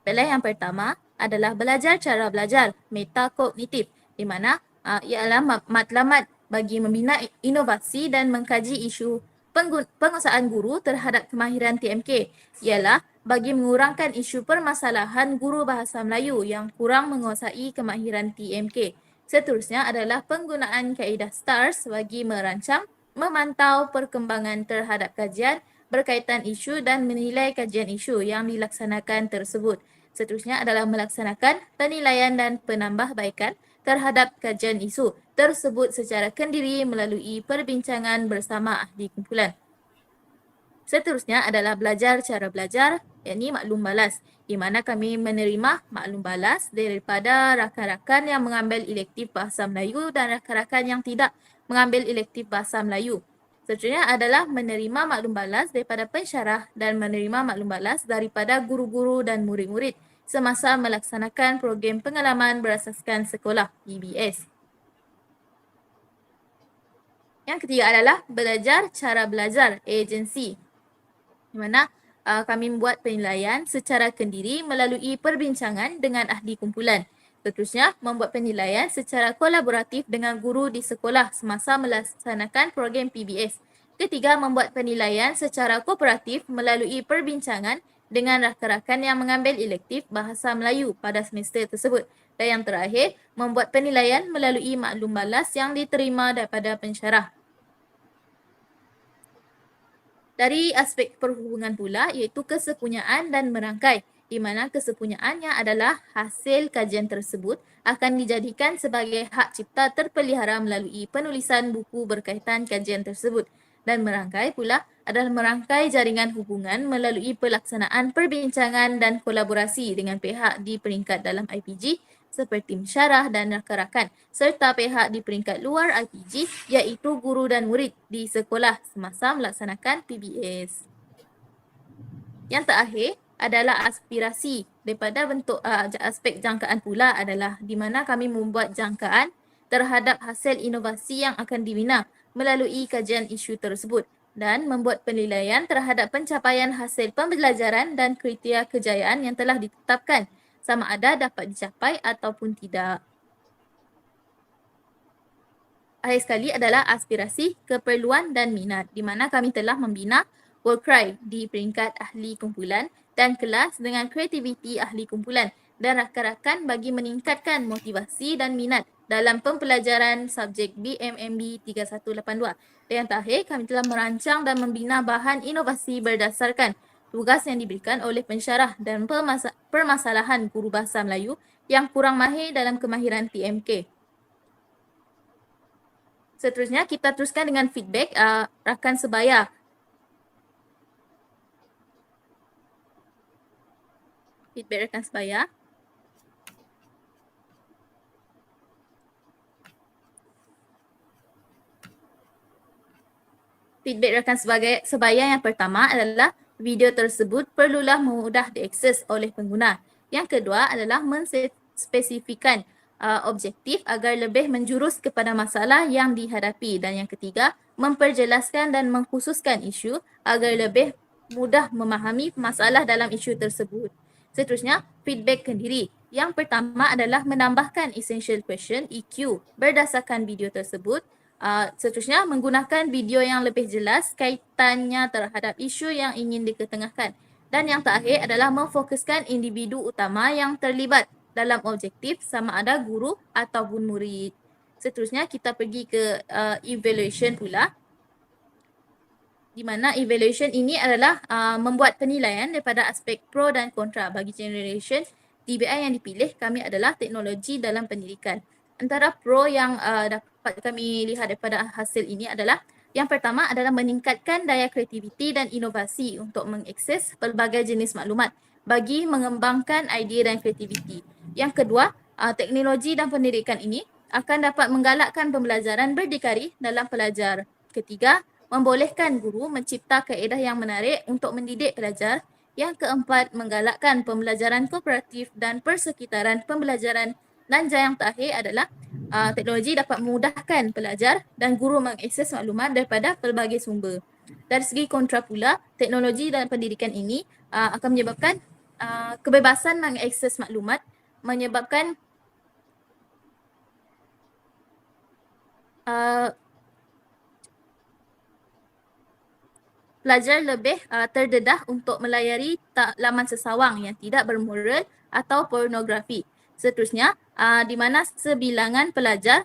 Baiklah, yang pertama adalah belajar cara belajar metakognitif di mana ialah matlamat bagi membina inovasi dan mengkaji isu penguasaan guru terhadap kemahiran TMK ialah bagi mengurangkan isu permasalahan guru bahasa Melayu yang kurang menguasai kemahiran TMK. Seterusnya adalah penggunaan kaedah STARS bagi merancang, memantau perkembangan terhadap kajian berkaitan isu dan menilai kajian isu yang dilaksanakan tersebut. Seterusnya adalah melaksanakan penilaian dan penambahbaikan terhadap kajian isu tersebut secara kendiri melalui perbincangan bersama ahli kumpulan. Seterusnya adalah belajar cara belajar, yakni maklum balas, di mana kami menerima maklum balas daripada rakan-rakan yang mengambil elektif Bahasa Melayu dan rakan-rakan yang tidak mengambil elektif Bahasa Melayu. Seterusnya adalah menerima maklum balas daripada pensyarah dan menerima maklum balas daripada guru-guru dan murid-murid semasa melaksanakan program pengalaman berasaskan sekolah (PBS). Yang ketiga adalah belajar cara belajar agensi, di mana kami membuat penilaian secara kendiri melalui perbincangan dengan ahli kumpulan. Seterusnya, membuat penilaian secara kolaboratif dengan guru di sekolah semasa melaksanakan program PBS. Ketiga, membuat penilaian secara kooperatif melalui perbincangan dengan rakan-rakan yang mengambil elektif Bahasa Melayu pada semester tersebut. Dan yang terakhir, membuat penilaian melalui maklum balas yang diterima daripada pensyarah. Dari aspek perhubungan pula iaitu kesepunyaan dan merangkai, di mana kesepunyaannya adalah hasil kajian tersebut akan dijadikan sebagai hak cipta terpelihara melalui penulisan buku berkaitan kajian tersebut. Dan merangkai pula adalah merangkai jaringan hubungan melalui pelaksanaan perbincangan dan kolaborasi dengan pihak di peringkat dalam IPG seperti mensyarah dan rakan-rakan serta pihak di peringkat luar IPG iaitu guru dan murid di sekolah semasa melaksanakan PBS. Yang terakhir adalah aspirasi. Daripada bentuk aspek jangkaan pula adalah di mana kami membuat jangkaan terhadap hasil inovasi yang akan dibina melalui kajian isu tersebut dan membuat penilaian terhadap pencapaian hasil pembelajaran dan kriteria kejayaan yang telah ditetapkan sama ada dapat dicapai ataupun tidak. Akhir sekali adalah aspirasi, keperluan dan minat di mana kami telah membina Workry di peringkat ahli kumpulan dan kelas dengan kreativiti ahli kumpulan dan rakan-rakan bagi meningkatkan motivasi dan minat dalam pembelajaran subjek BMMB 3182. Dan yang terakhir, kami telah merancang dan membina bahan inovasi berdasarkan tugas yang diberikan oleh pensyarah dan permasalahan guru bahasa Melayu yang kurang mahir dalam kemahiran TMK. Seterusnya, kita teruskan dengan feedback rakan sebaya. Feedback rakan sebaya. Feedback rakan sebaya yang pertama adalah video tersebut perlulah mudah diakses oleh pengguna. Yang kedua adalah menspesifikkan objektif agar lebih menjurus kepada masalah yang dihadapi. Dan yang ketiga, memperjelaskan dan mengkhususkan isu agar lebih mudah memahami masalah dalam isu tersebut. Seterusnya, feedback kendiri. Yang pertama adalah menambahkan essential question EQ berdasarkan video tersebut. Seterusnya, menggunakan video yang lebih jelas kaitannya terhadap isu yang ingin diketengahkan. Dan yang terakhir adalah memfokuskan individu utama yang terlibat dalam objektif sama ada guru ataupun murid. Seterusnya, kita pergi ke evaluation pula. Di mana evaluation ini adalah membuat penilaian daripada aspek pro dan kontra. Bagi generation TBI yang dipilih kami adalah teknologi dalam pendidikan. Antara pro yang dapat kami lihat daripada hasil ini adalah yang pertama adalah meningkatkan daya kreativiti dan inovasi untuk mengakses pelbagai jenis maklumat bagi mengembangkan idea dan kreativiti. Yang kedua Teknologi dan pendidikan ini akan dapat menggalakkan pembelajaran berdikari dalam pelajar. Ketiga, membolehkan guru mencipta kaedah yang menarik untuk mendidik pelajar. Yang keempat, menggalakkan pembelajaran kooperatif dan persekitaran pembelajaran. Dan yang terakhir adalah teknologi dapat memudahkan pelajar dan guru mengakses maklumat daripada pelbagai sumber. Dari segi kontra pula, teknologi dan pendidikan ini akan menyebabkan kebebasan mengakses maklumat, menyebabkan pelajar lebih terdedah untuk melayari laman sesawang yang tidak bermoral atau pornografi. Seterusnya, di mana sebilangan pelajar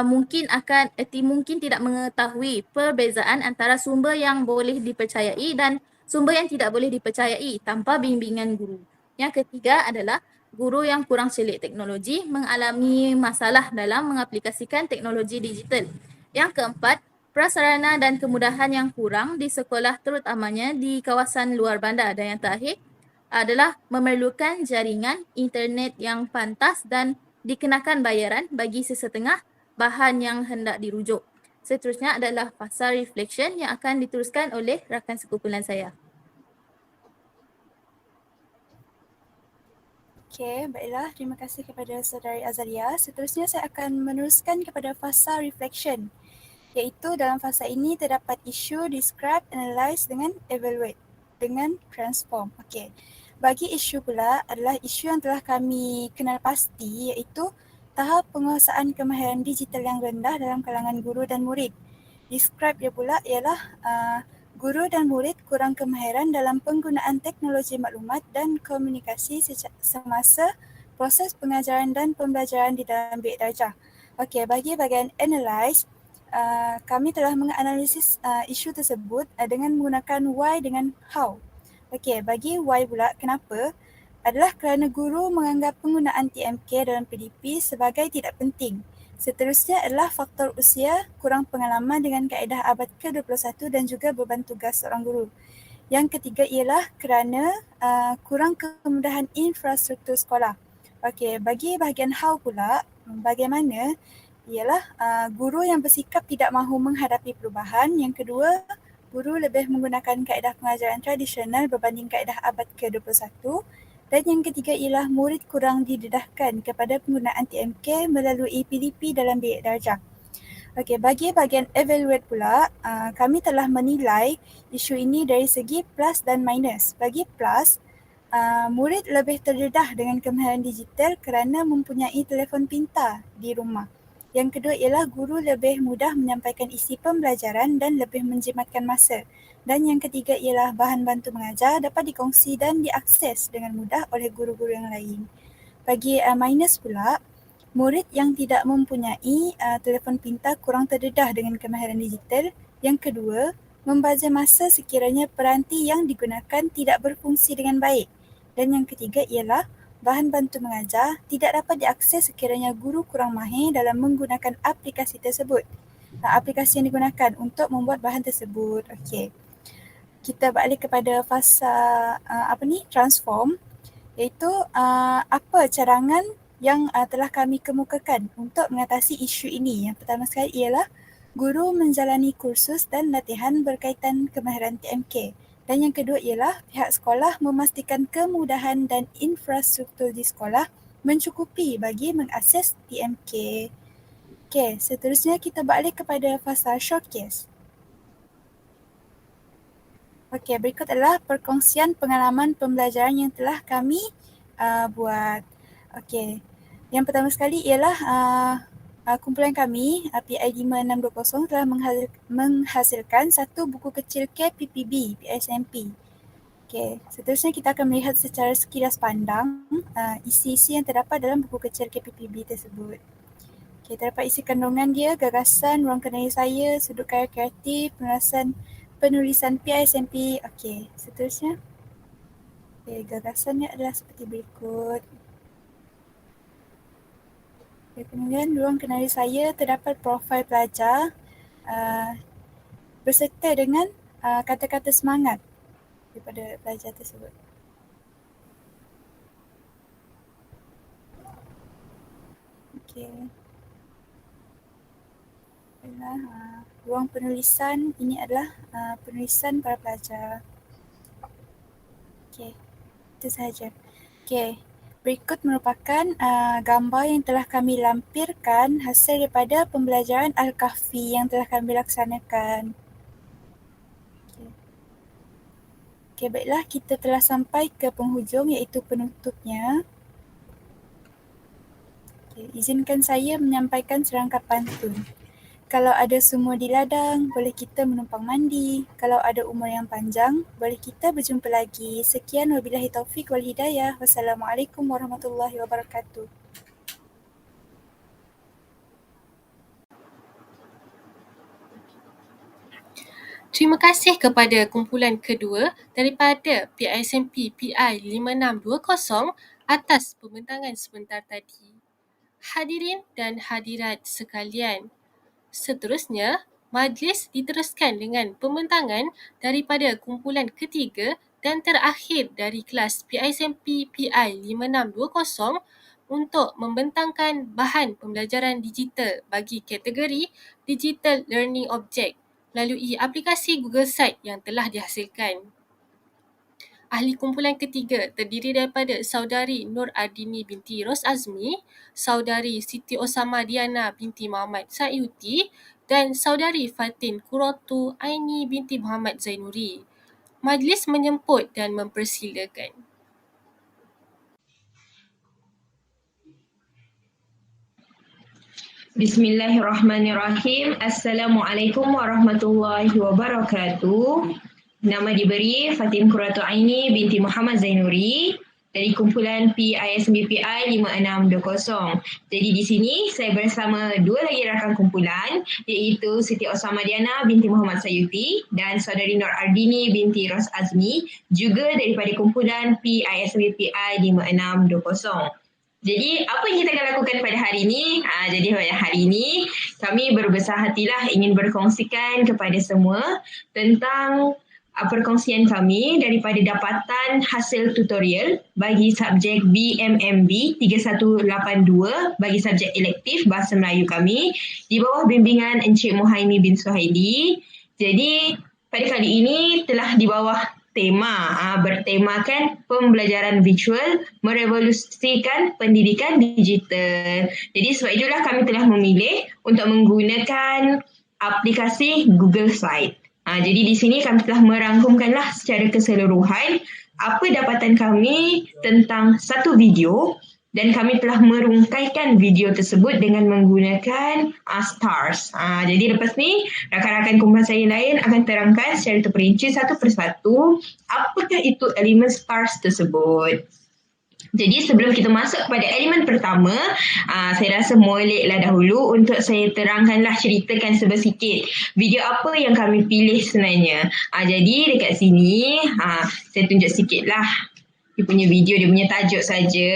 mungkin tidak mengetahui perbezaan antara sumber yang boleh dipercayai dan sumber yang tidak boleh dipercayai tanpa bimbingan guru. Yang ketiga adalah guru yang kurang celik teknologi mengalami masalah dalam mengaplikasikan teknologi digital. Yang keempat, prasarana dan kemudahan yang kurang di sekolah terutamanya di kawasan luar bandar. Dan yang terakhir adalah memerlukan jaringan internet yang pantas dan dikenakan bayaran bagi sesetengah bahan yang hendak dirujuk. Seterusnya adalah fasa reflection yang akan diteruskan oleh rakan sekumpulan saya. Okey, baiklah. Terima kasih kepada Saudari Azalia. Seterusnya saya akan meneruskan kepada fasa reflection, iaitu dalam fasa ini terdapat isu describe, analyse dengan evaluate dengan transform. Okey. Bagi isu pula adalah isu yang telah kami kenal pasti, iaitu tahap penguasaan kemahiran digital yang rendah dalam kalangan guru dan murid. Describe dia pula ialah guru dan murid kurang kemahiran dalam penggunaan teknologi maklumat dan komunikasi semasa proses pengajaran dan pembelajaran di dalam bilik darjah. Okey, bagi bahagian analyse, kami telah menganalisis isu tersebut dengan menggunakan why dengan how. Okey, bagi why pula kenapa adalah kerana guru menganggap penggunaan TMK dalam PDP sebagai tidak penting. Seterusnya adalah faktor usia, kurang pengalaman dengan kaedah abad ke-21 dan juga beban tugas seorang guru. Yang ketiga ialah kerana kurang kemudahan infrastruktur sekolah. Okey, bagi bahagian how pula, bagaimana ialah guru yang bersikap tidak mahu menghadapi perubahan. Yang kedua, guru lebih menggunakan kaedah pengajaran tradisional berbanding kaedah abad ke-21. Dan yang ketiga ialah murid kurang didedahkan kepada penggunaan TMK melalui PDP dalam bilik darjah. Okey, bagi bahagian evaluate pula, kami telah menilai isu ini dari segi plus dan minus. Bagi plus, murid lebih terdedah dengan kemahiran digital kerana mempunyai telefon pintar di rumah. Yang kedua ialah guru lebih mudah menyampaikan isi pembelajaran dan lebih menjimatkan masa. Dan yang ketiga ialah bahan bantu mengajar dapat dikongsi dan diakses dengan mudah oleh guru-guru yang lain. Bagi minus pula, murid yang tidak mempunyai telefon pintar kurang terdedah dengan kemahiran digital. Yang kedua, membazir masa sekiranya peranti yang digunakan tidak berfungsi dengan baik. Dan yang ketiga ialah bahan bantu mengajar tidak dapat diakses sekiranya guru kurang mahir dalam menggunakan aplikasi tersebut. Aplikasi yang digunakan untuk membuat bahan tersebut. Okey. Kita balik kepada fasa transform, iaitu apa cadangan yang telah kami kemukakan untuk mengatasi isu ini. Yang pertama sekali ialah guru menjalani kursus dan latihan berkaitan kemahiran TMK. Dan yang kedua ialah pihak sekolah memastikan kemudahan dan infrastruktur di sekolah mencukupi bagi mengakses TMK. Okey, seterusnya kita balik kepada fasa showcase. Okey, berikut adalah perkongsian pengalaman pembelajaran yang telah kami buat. Okey, yang pertama sekali ialah kumpulan kami, PI 5620 telah menghasilkan satu buku kecil KPPB, PSMP. Okey, seterusnya kita akan melihat secara sekilas pandang isi-isi yang terdapat dalam buku kecil KPPB tersebut. Okey, terdapat isi kandungan dia, gagasan, ruang kendali saya, sudut karya kreatif, penulisan PISMP. Okey, seterusnya. Okey, gagasannya adalah seperti berikut. Okay, kemudian ruang kenali saya terdapat profil pelajar berserta dengan kata-kata semangat daripada pelajar tersebut. Ruang penulisan ini adalah penulisan para pelajar. Okey, itu sahaja. Okey, berikut merupakan gambar yang telah kami lampirkan hasil daripada pembelajaran Al-Kahfi yang telah kami laksanakan. Okey, baiklah, kita telah sampai ke penghujung iaitu penutupnya. Okey, izinkan saya menyampaikan serangkap pantun. Kalau ada sumur di ladang, boleh kita menumpang mandi. Kalau ada umur yang panjang, boleh kita berjumpa lagi. Sekian, wabillahi taufiq wal hidayah. Wassalamualaikum warahmatullahi wabarakatuh. Terima kasih kepada kumpulan kedua daripada PISMP PI 5620 atas pembentangan sebentar tadi. Hadirin dan hadirat sekalian, seterusnya, majlis diteruskan dengan pembentangan daripada kumpulan ketiga dan terakhir dari kelas PISMP PI 5620 untuk membentangkan bahan pembelajaran digital bagi kategori Digital Learning Object melalui aplikasi Google Site yang telah dihasilkan. Ahli kumpulan ketiga terdiri daripada Saudari Nur Ardini binti Ros Azmi, Saudari Siti Osama Diana binti Muhammad Sayuti dan Saudari Fatin Kurotu Aini binti Muhammad Zainuri. Majlis menjemput dan mempersilakan. Bismillahirrahmanirrahim. Assalamualaikum warahmatullahi wabarakatuh. Nama diberi Fatin Kurotu Aini binti Muhammad Zainuri dari kumpulan PISMP-PI 5620. Jadi di sini saya bersama dua lagi rakan kumpulan iaitu Siti Osama Diana binti Muhammad Sayuti dan Saudari Nur Ardini binti Ros Azmi juga daripada kumpulan PISMP-PI 5620. Jadi apa yang kita akan lakukan pada hari ini? Jadi pada hari ini kami berbesar hatilah ingin berkongsikan kepada semua tentang perkongsian kami daripada dapatan hasil tutorial bagi subjek BMMB 3182 bagi subjek elektif Bahasa Melayu kami di bawah bimbingan Encik Muhaimi bin Suhaidi. Jadi pada kali ini telah di bawah bertemakan pembelajaran virtual merevolusikan pendidikan digital. Jadi sebab itulah kami telah memilih untuk menggunakan aplikasi Google Slide. Jadi di sini kami telah merangkumkanlah secara keseluruhan apa dapatan kami tentang satu video dan kami telah merungkaikan video tersebut dengan menggunakan stars. Jadi lepas ni rakan-rakan kumpulan saya lain akan terangkan secara terperinci satu persatu apakah itu elemen stars tersebut. Jadi sebelum kita masuk kepada elemen pertama, saya rasa moleklah dahulu untuk saya terangkanlah, ceritakan sebesikit video apa yang kami pilih sebenarnya. Jadi dekat sini, saya tunjuk sikitlah dia punya video, dia punya tajuk saja.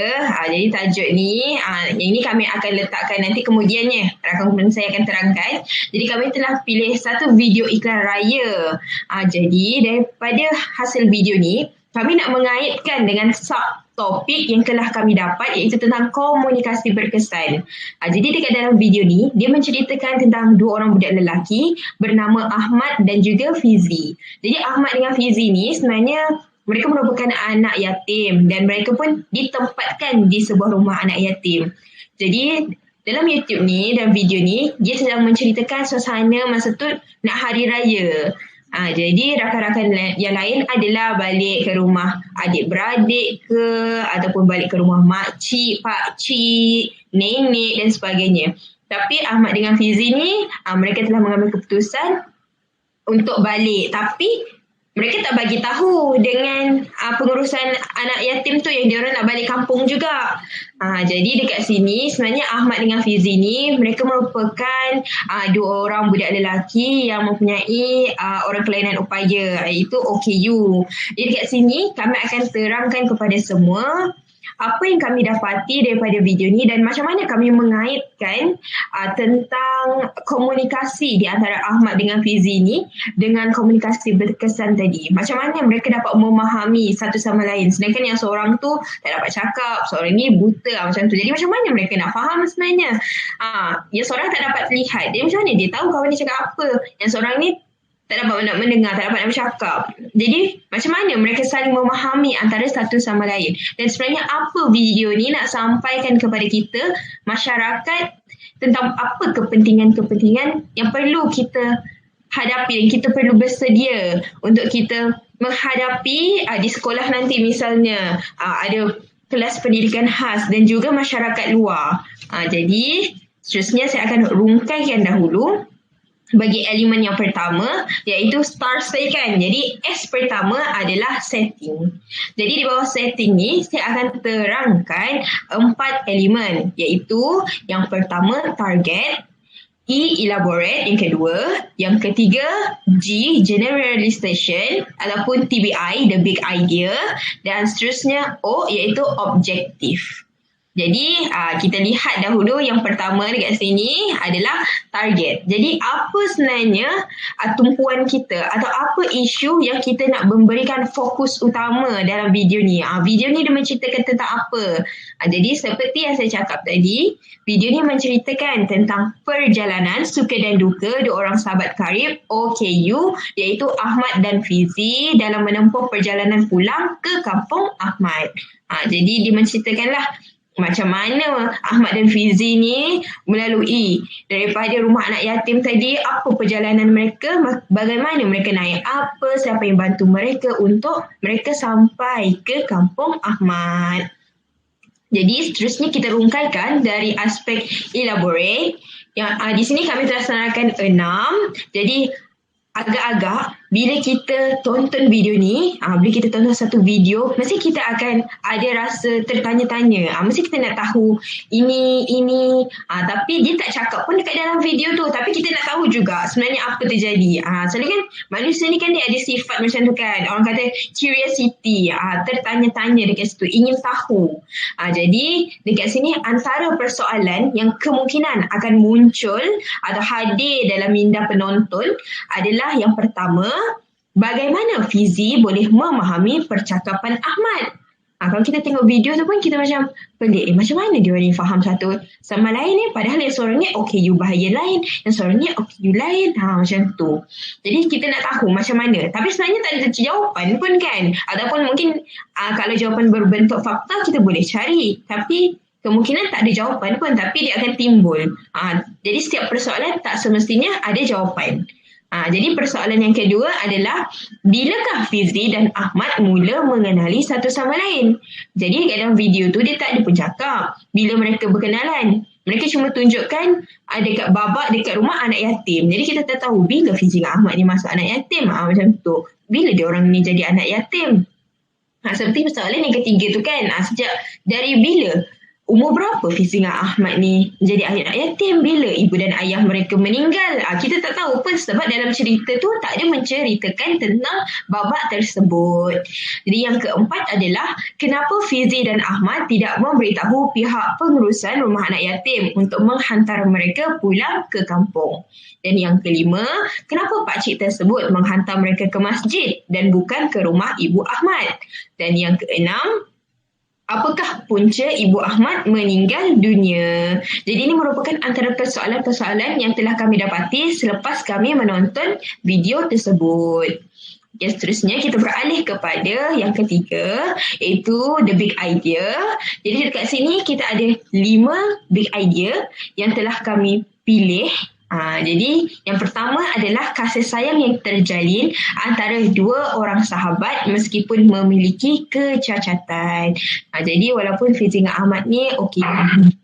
Jadi tajuk ni, yang ini kami akan letakkan nanti kemudiannya. Rakan kumpulan saya akan terangkan. Jadi kami telah pilih satu video iklan raya. Jadi daripada hasil video ni, kami nak mengaitkan dengan subtopik yang telah kami dapat iaitu tentang komunikasi berkesan. Jadi dekat dalam video ni, dia menceritakan tentang dua orang budak lelaki bernama Ahmad dan juga Fizi. Jadi Ahmad dengan Fizi ni sebenarnya mereka merupakan anak yatim dan mereka pun ditempatkan di sebuah rumah anak yatim. Jadi dalam YouTube ni, dalam video ni, dia sedang menceritakan suasana masa tu nak hari raya. Jadi rakan-rakan yang lain adalah balik ke rumah adik-beradik ke ataupun balik ke rumah makcik, pakcik, nenek dan sebagainya. Tapi Ahmad dengan Fizi ni mereka telah mengambil keputusan untuk balik, tapi mereka tak bagi tahu dengan pengurusan anak yatim tu yang diorang nak balik kampung juga. Jadi dekat sini sebenarnya Ahmad dengan Fizi ni mereka merupakan dua orang budak lelaki yang mempunyai orang kelainan upaya iaitu OKU. Jadi dekat sini kami akan terangkan kepada semua apa yang kami dapati daripada video ni dan macam mana kami mengaitkan tentang komunikasi di antara Ahmad dengan Fizi ni dengan komunikasi berkesan tadi. Macam mana mereka dapat memahami satu sama lain, sedangkan yang seorang tu tak dapat cakap, seorang ni buta macam tu. Jadi macam mana mereka nak faham sebenarnya? Yang seorang tak dapat lihat, dia macam mana dia tahu kawan dia cakap apa? Yang seorang ni tak dapat nak mendengar, tak dapat nak bercakap. Jadi macam mana mereka saling memahami antara satu sama lain? Dan sebenarnya apa video ni nak sampaikan kepada kita, masyarakat, tentang apa kepentingan-kepentingan yang perlu kita hadapi dan kita perlu bersedia untuk kita menghadapi di sekolah nanti misalnya ada kelas pendidikan khas dan juga masyarakat luar. Jadi seterusnya saya akan rungkaikan dahulu bagi elemen yang pertama, iaitu star statement. Jadi S pertama adalah setting. Jadi di bawah setting ni saya akan terangkan 4 elemen, iaitu yang pertama target, E elaborate yang kedua, yang ketiga G generalization ataupun TBI the big idea, dan seterusnya O iaitu objective. Jadi kita lihat dahulu yang pertama dekat sini adalah target. Jadi apa sebenarnya tumpuan kita atau apa isu yang kita nak memberikan fokus utama dalam video ni. Video ni dia menceritakan tentang apa? Jadi seperti yang saya cakap tadi, video ni menceritakan tentang perjalanan suka dan duka dua orang sahabat karib OKU, iaitu Ahmad dan Fizi dalam menempuh perjalanan pulang ke kampung Ahmad. Jadi dia menceritakanlah macam mana Ahmad dan Fizi ni melalui daripada rumah anak yatim tadi, apa perjalanan mereka, bagaimana mereka naik apa, siapa yang bantu mereka untuk mereka sampai ke kampung Ahmad. Jadi seterusnya kita rungkaikan dari aspek elaborate. Yang di sini kami telah senaraikan 6. Jadi agak-agak bila kita tonton video ni, bila kita tonton satu video, mesti kita akan ada rasa tertanya-tanya. Mesti kita nak tahu ini. Tapi dia tak cakap pun dekat dalam video tu. Tapi kita nak tahu juga sebenarnya apa terjadi. Soalnya kan manusia ni kan dia ada sifat macam tu kan. Orang kata curiosity, tertanya-tanya dekat situ, ingin tahu. Jadi dekat sini antara persoalan yang kemungkinan akan muncul atau hadir dalam minda penonton adalah yang pertama, bagaimana Fizi boleh memahami percakapan Ahmad? Kalau kita tengok video tu pun kita macam pelik. Macam mana dia orang ni faham satu sama lain ni? Padahal yang seorang ni OKU bahaya lain, yang seorang ni OKU lain. Macam tu. Jadi kita nak tahu macam mana. Tapi sebenarnya tak ada jawapan pun kan. Ataupun mungkin kalau jawapan berbentuk fakta kita boleh cari. Tapi kemungkinan tak ada jawapan pun, tapi dia akan timbul. Jadi setiap persoalan tak semestinya ada jawapan. Jadi persoalan yang kedua adalah bilakah Fizi dan Ahmad mula mengenali satu sama lain? Jadi dalam video tu dia tak ada pun cakap bila mereka berkenalan. Mereka cuma tunjukkan dekat babak dekat rumah anak yatim. Jadi kita tak tahu bila Fizi dan Ahmad ni masuk anak yatim. Macam tu. Bila dia orang ni jadi anak yatim? Seperti persoalan yang ketiga tu kan. Sejak dari bila? Umur berapa Fizi dengan Ahmad ni jadi anak yatim? Bila ibu dan ayah mereka meninggal? Kita tak tahu pun sebab dalam cerita tu tak ada menceritakan tentang babak tersebut. Jadi yang keempat adalah kenapa Fizi dan Ahmad tidak memberitahu pihak pengurusan rumah anak yatim untuk menghantar mereka pulang ke kampung. Dan yang kelima, kenapa pakcik tersebut menghantar mereka ke masjid dan bukan ke rumah ibu Ahmad? Dan yang keenam, apakah punca Ibu Ahmad meninggal dunia? Jadi ini merupakan antara persoalan-persoalan yang telah kami dapati selepas kami menonton video tersebut. Seterusnya kita beralih kepada yang ketiga, iaitu the big idea. Jadi dekat sini kita ada 5 big idea yang telah kami pilih. Jadi yang pertama adalah kasih sayang yang terjalin antara dua orang sahabat meskipun memiliki kecacatan. Jadi walaupun Fizi dan Ahmad ni okey,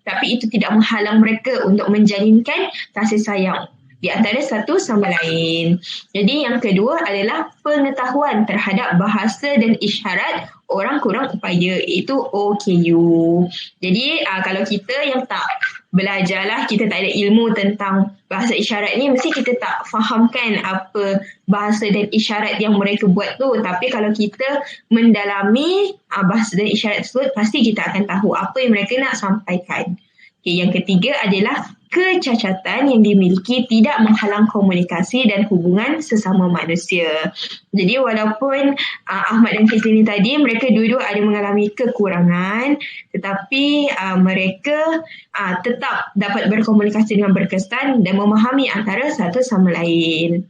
tapi itu tidak menghalang mereka untuk menjalinkan kasih sayang di antara satu sama lain. Jadi yang kedua adalah pengetahuan terhadap bahasa dan isyarat orang kurang upaya, iaitu OKU. Jadi kalau kita yang tak belajarlah, kita tak ada ilmu tentang bahasa isyarat ni, mesti kita tak fahamkan apa bahasa dan isyarat yang mereka buat tu. Tapi kalau kita mendalami bahasa dan isyarat tersebut, pasti kita akan tahu apa yang mereka nak sampaikan. Okay, yang ketiga adalah kecacatan yang dimiliki tidak menghalang komunikasi dan hubungan sesama manusia. Jadi walaupun Ahmad dan Fizlini tadi, mereka dua-dua ada mengalami kekurangan, tetapi mereka tetap dapat berkomunikasi dengan berkesan dan memahami antara satu sama lain.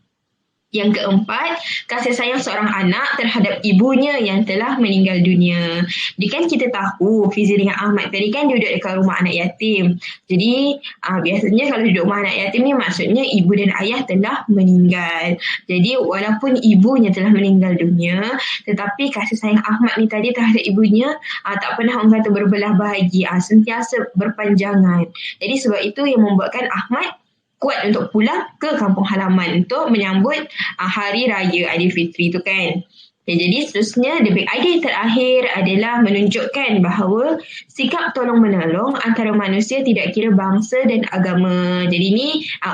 Yang keempat, kasih sayang seorang anak terhadap ibunya yang telah meninggal dunia. Jadi kan kita tahu Fizli dengan Ahmad tadi kan duduk dekat rumah anak yatim. Jadi biasanya kalau duduk rumah anak yatim ni maksudnya ibu dan ayah telah meninggal. Jadi walaupun ibunya telah meninggal dunia, tetapi kasih sayang Ahmad ni tadi terhadap ibunya tak pernah orang kata berbelah bahagi, sentiasa berpanjangan. Jadi sebab itu yang membuatkan Ahmad kuat untuk pulang ke kampung halaman untuk menyambut Hari Raya Aidilfitri tu kan. Okay, jadi seterusnya, the big idea terakhir adalah menunjukkan bahawa sikap tolong-menolong antara manusia tidak kira bangsa dan agama. Jadi ni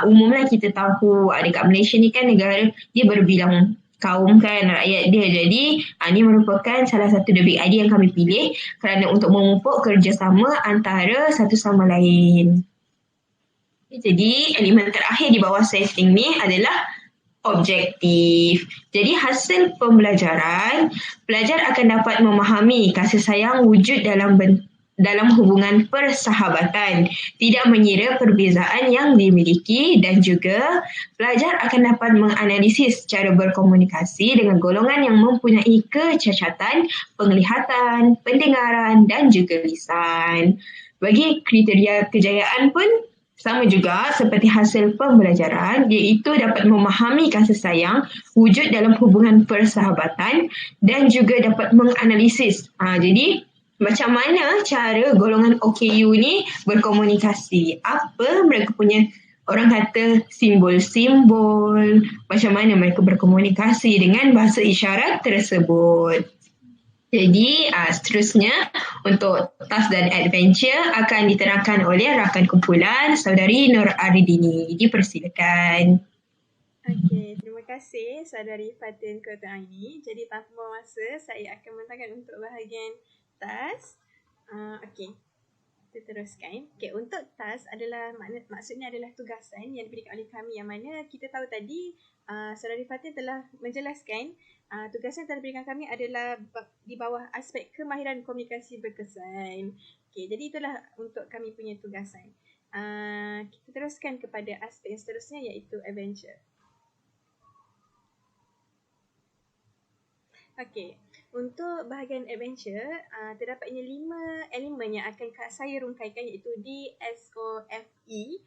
umumlah kita tahu dekat Malaysia ni kan negara dia berbilang kaum kan, rakyat dia. Jadi ini merupakan salah satu the big idea yang kami pilih kerana untuk memupuk kerjasama antara satu sama lain. Jadi elemen terakhir di bawah setting ni adalah objektif. Jadi hasil pembelajaran, pelajar akan dapat memahami kasih sayang wujud dalam hubungan persahabatan, tidak mengira perbezaan yang dimiliki, dan juga pelajar akan dapat menganalisis cara berkomunikasi dengan golongan yang mempunyai kecacatan penglihatan, pendengaran dan juga lisan. Bagi kriteria kejayaan pun sama juga seperti hasil pembelajaran, iaitu dapat memahami kasih sayang wujud dalam hubungan persahabatan dan juga dapat menganalisis. Jadi macam mana cara golongan OKU ni berkomunikasi? Apa mereka punya, orang kata simbol-simbol, macam mana mereka berkomunikasi dengan bahasa isyarat tersebut. Jadi seterusnya untuk task dan adventure akan diterangkan oleh rakan kumpulan Saudari Nur Aridini. Jadi persilakan. Okey, terima kasih Saudari Fatin Kota Aini. Jadi tanpa buang masa, saya akan mentangkan untuk bahagian task. Okey, kita teruskan. Okey, untuk task adalah maksudnya adalah tugasan yang diberikan oleh kami, yang mana kita tahu tadi Saudari Fatin telah menjelaskan tugasan yang telah diberikan kami adalah di bawah aspek kemahiran komunikasi berkesan. Okey, jadi itulah untuk kami punya tugasan. Kita teruskan kepada aspek yang seterusnya, iaitu adventure. Okey, untuk bahagian adventure, terdapatnya 5 elemen yang akan saya rungkaikan, iaitu D, S, O, F, E.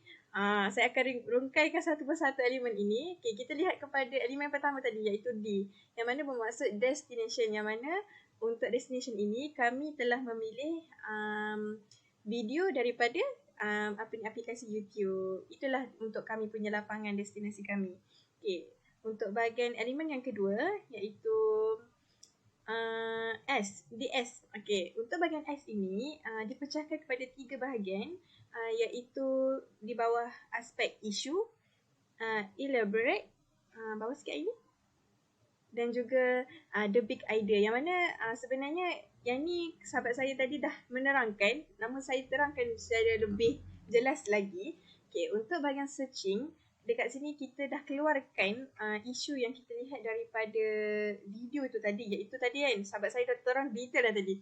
Saya akan rungkaikan satu persatu elemen ini. Okay, kita lihat kepada elemen pertama tadi, iaitu D, yang mana bermaksud destination, yang mana untuk destination ini kami telah memilih video daripada aplikasi YouTube. Itulah untuk kami punya lapangan destinasi kami. Okay, untuk bahagian elemen yang kedua, iaitu S, DS. Okay, untuk bahagian S ini dipecahkan kepada 3 bahagian, iaitu di bawah aspek isu, elaborate, bawah sikit ini, dan juga the big idea, yang mana sebenarnya yang ni sahabat saya tadi dah menerangkan, namun saya terangkan secara lebih jelas lagi. Okay, untuk bahagian searching, dekat sini kita dah keluarkan isu yang kita lihat daripada video itu tadi, iaitu tadi kan sahabat saya dah terang detail dah tadi,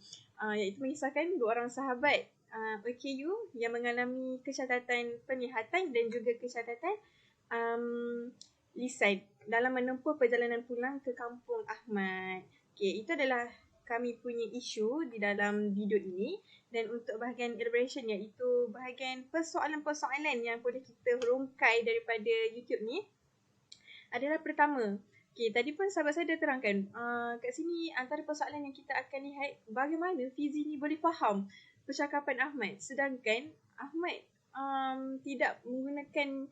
iaitu mengisahkan 2 orang sahabat OKU yang mengalami kecacatan penglihatan dan juga kecacatan lisan dalam menempuh perjalanan pulang ke kampung Ahmad. Okay, itu adalah kami punya isu di dalam video ini. Dan untuk bahagian elaboration, iaitu bahagian persoalan-persoalan yang boleh kita rungkai daripada YouTube ni, adalah pertama. Okay, tadi pun sahabat saya dah terangkan, kat sini antara persoalan yang kita akan lihat, bagaimana Fizi ni boleh faham percakapan Ahmad, sedangkan Ahmad tidak menggunakan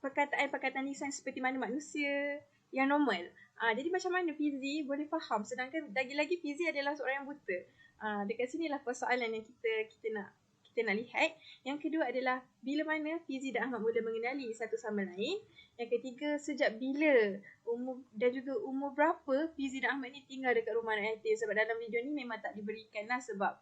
perkataan lisan seperti mana manusia yang normal. Jadi macam mana Fizi boleh faham sedangkan lagi-lagi Fizi adalah seorang yang buta. Dekat sinilah persoalan yang kita nak lihat. Yang kedua adalah bila mana Fizi dan Ahmad mula mengenali satu sama lain. Yang ketiga, sejak bila dan juga umur berapa Fizi dan Ahmad ni tinggal dekat rumah anak yatim. Sebab dalam video ni memang tak diberikan lah sebab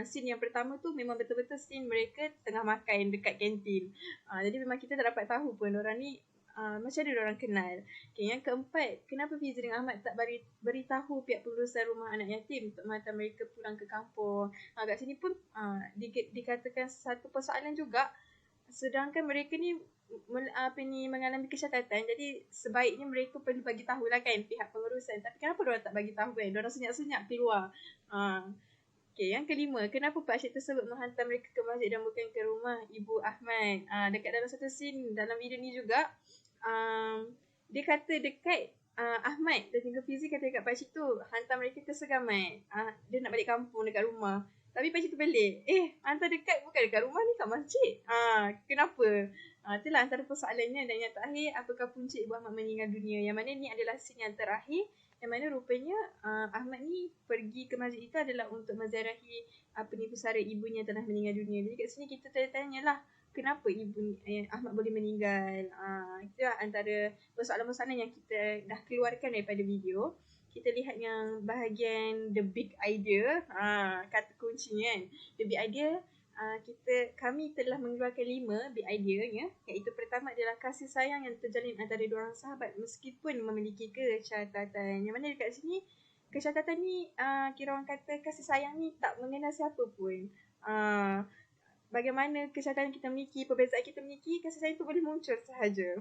scene yang pertama tu memang betul-betul scene mereka tengah makan dekat kantin. Jadi memang kita tak dapat tahu pun orang ni macam mana orang kenal. Okay, yang keempat, kenapa Fizi dengan Ahmad tak beritahu pihak pengurusan rumah anak yatim untuk menghantar mereka pulang ke kampung. Kat sini pun dikatakan satu persoalan juga. Sedangkan mereka ni mengalami kesyatatan, jadi sebaiknya mereka perlu bagi tahu lah kan pihak pengurusan. Tapi kenapa diorang tak bagi tahu kan? Diorang senyap-senyap keluar. Okay, yang kelima, kenapa pakcik tersebut menghantar mereka ke masjid dan bukan ke rumah Ibu Ahmad? Dekat dalam satu scene dalam video ni juga, dia kata dekat Ahmad dan juga Fizi kata dekat pakcik tu hantar mereka ke Segamat. Dia nak balik kampung dekat rumah. Tapi pakcik tu balik. Hantar dekat bukan dekat rumah ni, kat masjid. Kenapa? Itulah antara persoalannya. Dan yang terakhir, apakah punca Ibu Ahmad meninggal dunia? Yang mana ni adalah scene yang terakhir. Yang mana rupanya Ahmad ni pergi ke masjid itu adalah untuk menziarahi pusara ibunya yang telah meninggal dunia. Jadi kat sini kita tanya lah, kenapa Ahmad boleh meninggal? Itulah antara persoalan-persoalan yang kita dah keluarkan daripada video. Kita lihat yang bahagian the big idea, kata kuncinya kan. The big idea, kami telah mengeluarkan 5 big idea-nya, iaitu pertama adalah kasih sayang yang terjalin antara dua orang sahabat meskipun memiliki kecacatan. Yang mana dekat sini, kecacatan ni kira orang kata kasih sayang ni tak mengenal siapa pun. Bagaimana kecacatan kita miliki, perbezaan kita miliki, kasih sayang tu boleh muncul sahaja.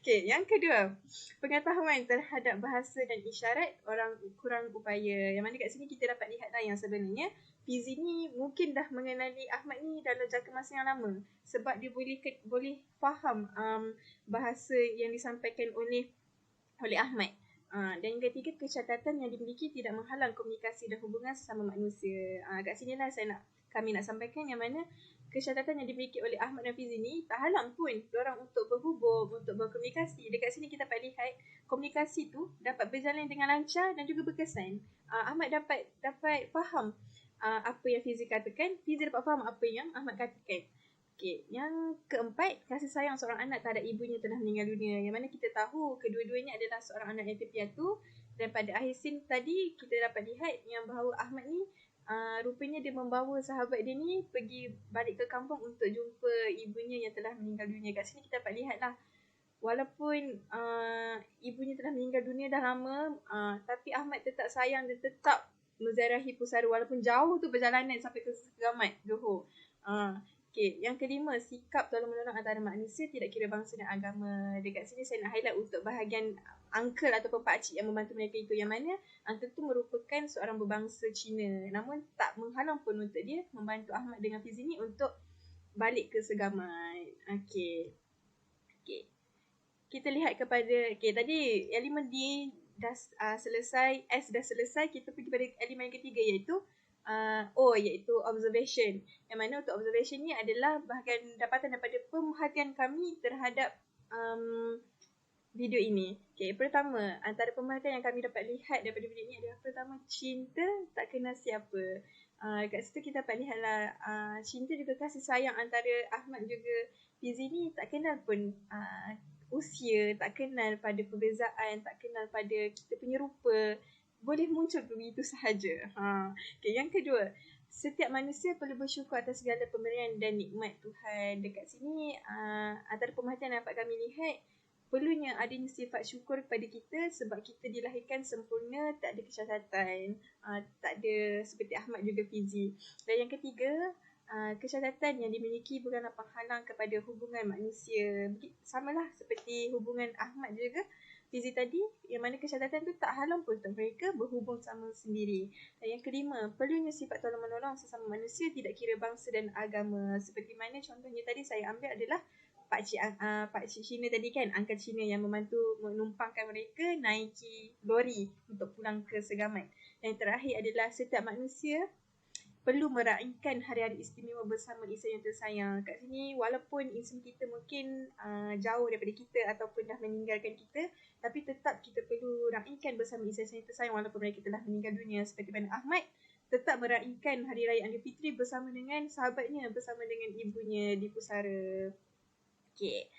Okay, yang kedua, pengetahuan terhadap bahasa dan isyarat orang kurang upaya. Yang mana kat sini kita dapat lihat yang sebenarnya Fizi ni mungkin dah mengenali Ahmad ni dalam jangka masa yang lama. Sebab dia boleh faham bahasa yang disampaikan oleh Ahmad. Dan yang ketiga, kecacatan yang dimiliki tidak menghalang komunikasi dan hubungan sesama manusia. Kat sinilah kami nak sampaikan yang mana kecacatan yang dimiliki oleh Ahmad dan Fizi ni tak halang pun diorang untuk berhubung, untuk berkomunikasi. Dekat sini kita dapat lihat komunikasi tu dapat berjalan dengan lancar dan juga berkesan. Ahmad dapat faham apa yang Fizi katakan, Fizi dapat faham apa yang Ahmad katakan. Okay, yang keempat, kasih sayang seorang anak terhadap ibunya telah meninggal dunia. Yang mana kita tahu kedua-duanya adalah seorang anak yatim piatu. Dan pada akhir scene tadi kita dapat lihat yang bahawa Ahmad ni rupanya dia membawa sahabat dia ni pergi balik ke kampung untuk jumpa ibunya yang telah meninggal dunia. Kat sini kita dapat lihat lah, walaupun ibunya telah meninggal dunia dah lama, tapi Ahmad tetap sayang dan tetap menziarahi pusara walaupun jauh tu perjalanan sampai ke Segamat, Johor. Okay, yang kelima, sikap tolong-menolong antara manusia tidak kira bangsa dan agama. Dekat sini saya nak highlight untuk bahagian uncle ataupun pakcik yang membantu mereka itu, yang mana uncle tu merupakan seorang berbangsa Cina. Namun tak menghalang pun untuk dia membantu Ahmad dengan Fizi ni untuk balik ke Segamat. Okay. Kita lihat kepada, tadi elemen D dah selesai, S dah selesai, kita pergi pada elemen yang ketiga iaitu iaitu observation. Yang mana untuk observation ni adalah bahagian dapatan daripada pemerhatian kami terhadap video ini. Okay, pertama, antara pemerhatian yang kami dapat lihat daripada video ini adalah pertama, cinta tak kenal siapa. Kat situ kita dapat lihatlah cinta juga kasih sayang antara Ahmad juga Fizi ni tak kenal pun usia, tak kenal pada perbezaan, tak kenal pada kita punya rupa. Boleh muncul begitu sahaja. Okay, yang kedua, setiap manusia perlu bersyukur atas segala pemberian dan nikmat Tuhan. Dekat sini, antara pemerhatian yang dapat kami lihat, perlunya adanya sifat syukur kepada kita sebab kita dilahirkan sempurna, tak ada kecacatan, tak ada seperti Ahmad juga Fizi. Dan yang ketiga, kecacatan yang dimiliki bukanlah penghalang kepada hubungan manusia. Samalah seperti hubungan Ahmad juga Fizi tadi, yang mana kecacatan tu tak halang pun untuk mereka berhubung sama sendiri. Dan yang kelima, perlunya sifat tolong-menolong sesama manusia tidak kira bangsa dan agama. Seperti mana contohnya tadi saya ambil adalah pakcik Cina tadi kan, Uncle Cina yang membantu menumpangkan mereka naiki lori untuk pulang ke Segamat. Yang terakhir adalah setiap manusia perlu meraihkan hari-hari istimewa bersama insan yang tersayang. Kat sini walaupun insan kita mungkin jauh daripada kita ataupun dah meninggalkan kita, tapi tetap kita perlu raihkan bersama insan yang tersayang walaupun mereka telah meninggal dunia. Seperti mana Ahmad tetap meraihkan Hari Raya Aidilfitri bersama dengan sahabatnya, bersama dengan ibunya di pusara. Okey,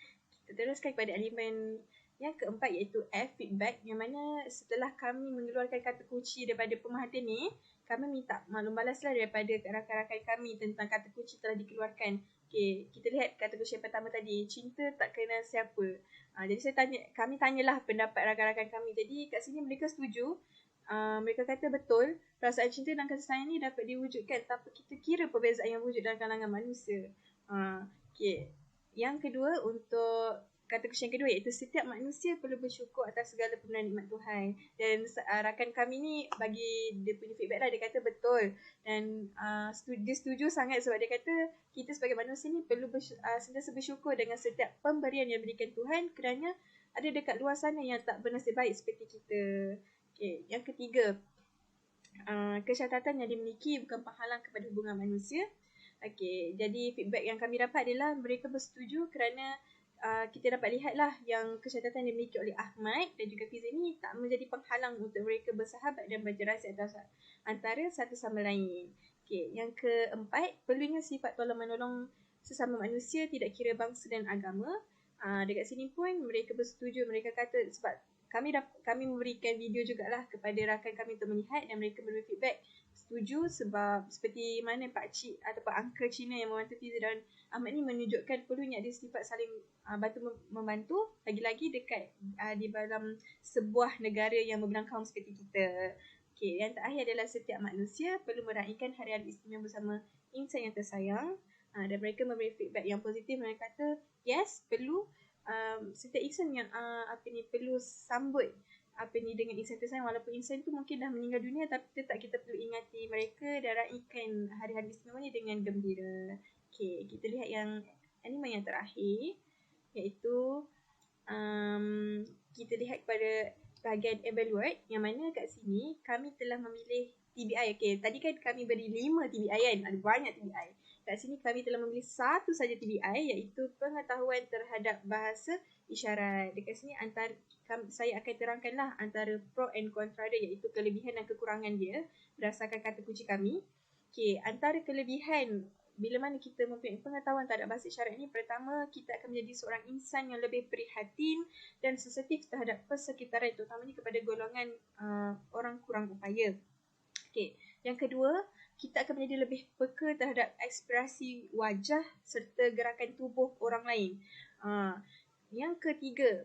kita teruskan kepada elemen yang keempat iaitu F, feedback, yang mana setelah kami mengeluarkan kata kunci daripada pemerhatian ni, kami minta maklum balaslah daripada rakan-rakan kami tentang kata kunci telah dikeluarkan. Okey, kita lihat kata kunci yang pertama tadi, cinta tak kenal siapa. Jadi kami tanyalah pendapat rakan-rakan kami. Jadi kat sini mereka setuju. Mereka kata betul, perasaan cinta dan kasih sayang ni dapat diwujudkan tanpa kita kira perbezaan yang wujud dalam kalangan manusia. Okey, yang kedua untuk kata kunci yang kedua iaitu setiap manusia perlu bersyukur atas segala pemberian nikmat Tuhan. Dan rakan kami ni bagi dia punya feedback lah, dia kata betul. Dan dia setuju sangat sebab dia kata kita sebagai manusia ni perlu sentiasa bersyukur dengan setiap pemberian yang diberikan Tuhan kerana ada dekat luar sana yang tak bernasib baik seperti kita. Okay. Yang ketiga, kesyatatan yang dimiliki bukan penghalang kepada hubungan manusia. Okay. Jadi feedback yang kami dapat adalah mereka bersetuju kerana kita dapat lihatlah yang kesyatatan yang dimiliki oleh Ahmad dan juga Fizi ni tak menjadi penghalang untuk mereka bersahabat dan berinteraksi antara satu sama lain. Okay. Yang keempat, perlunya sifat tolong-menolong sesama manusia tidak kira bangsa dan agama. Dekat sini pun mereka bersetuju. Mereka kata sebab kami memberikan video jugalah kepada rakan kami untuk melihat dan mereka memberi feedback setuju sebab seperti mana pakcik ataupun uncle Cina yang membantu Fizi dan Ahmad ni menunjukkan perlunya ada sifat saling bantu-membantu lagi-lagi dekat di dalam sebuah negara yang berbilang kaum seperti kita. Okay, yang terakhir adalah setiap manusia perlu meraihkan hari-hari istimewa bersama insan yang tersayang. Dan mereka memberi feedback yang positif. Mereka kata yes, perlu setiap insan yang perlu sambut dengan insan tersayang walaupun insan tu mungkin dah meninggal dunia, tapi tetap kita perlu ingati mereka dan raihkan hari-hari istimewa ni dengan gembira. Okay, kita lihat yang elemen yang terakhir iaitu kita lihat kepada bahagian evaluate yang mana kat sini kami telah memilih TBI. Okay, tadi kan kami beri 5 TBI kan, ada banyak TBI. Kat sini kami telah memilih satu saja TBI iaitu pengetahuan terhadap bahasa isyarat. Dekat sini saya akan terangkanlah antara pro and contra dia iaitu kelebihan dan kekurangan dia berdasarkan kata kunci kami. Okay, antara kelebihan bila mana kita mempunyai pengetahuan terhadap bahasa isyarat ni, pertama kita akan menjadi seorang insan yang lebih prihatin dan sensitif terhadap persekitaran terutamanya kepada golongan orang kurang upaya. Okay. Yang kedua, kita akan menjadi lebih peka terhadap ekspresi wajah serta gerakan tubuh orang lain. Yang ketiga,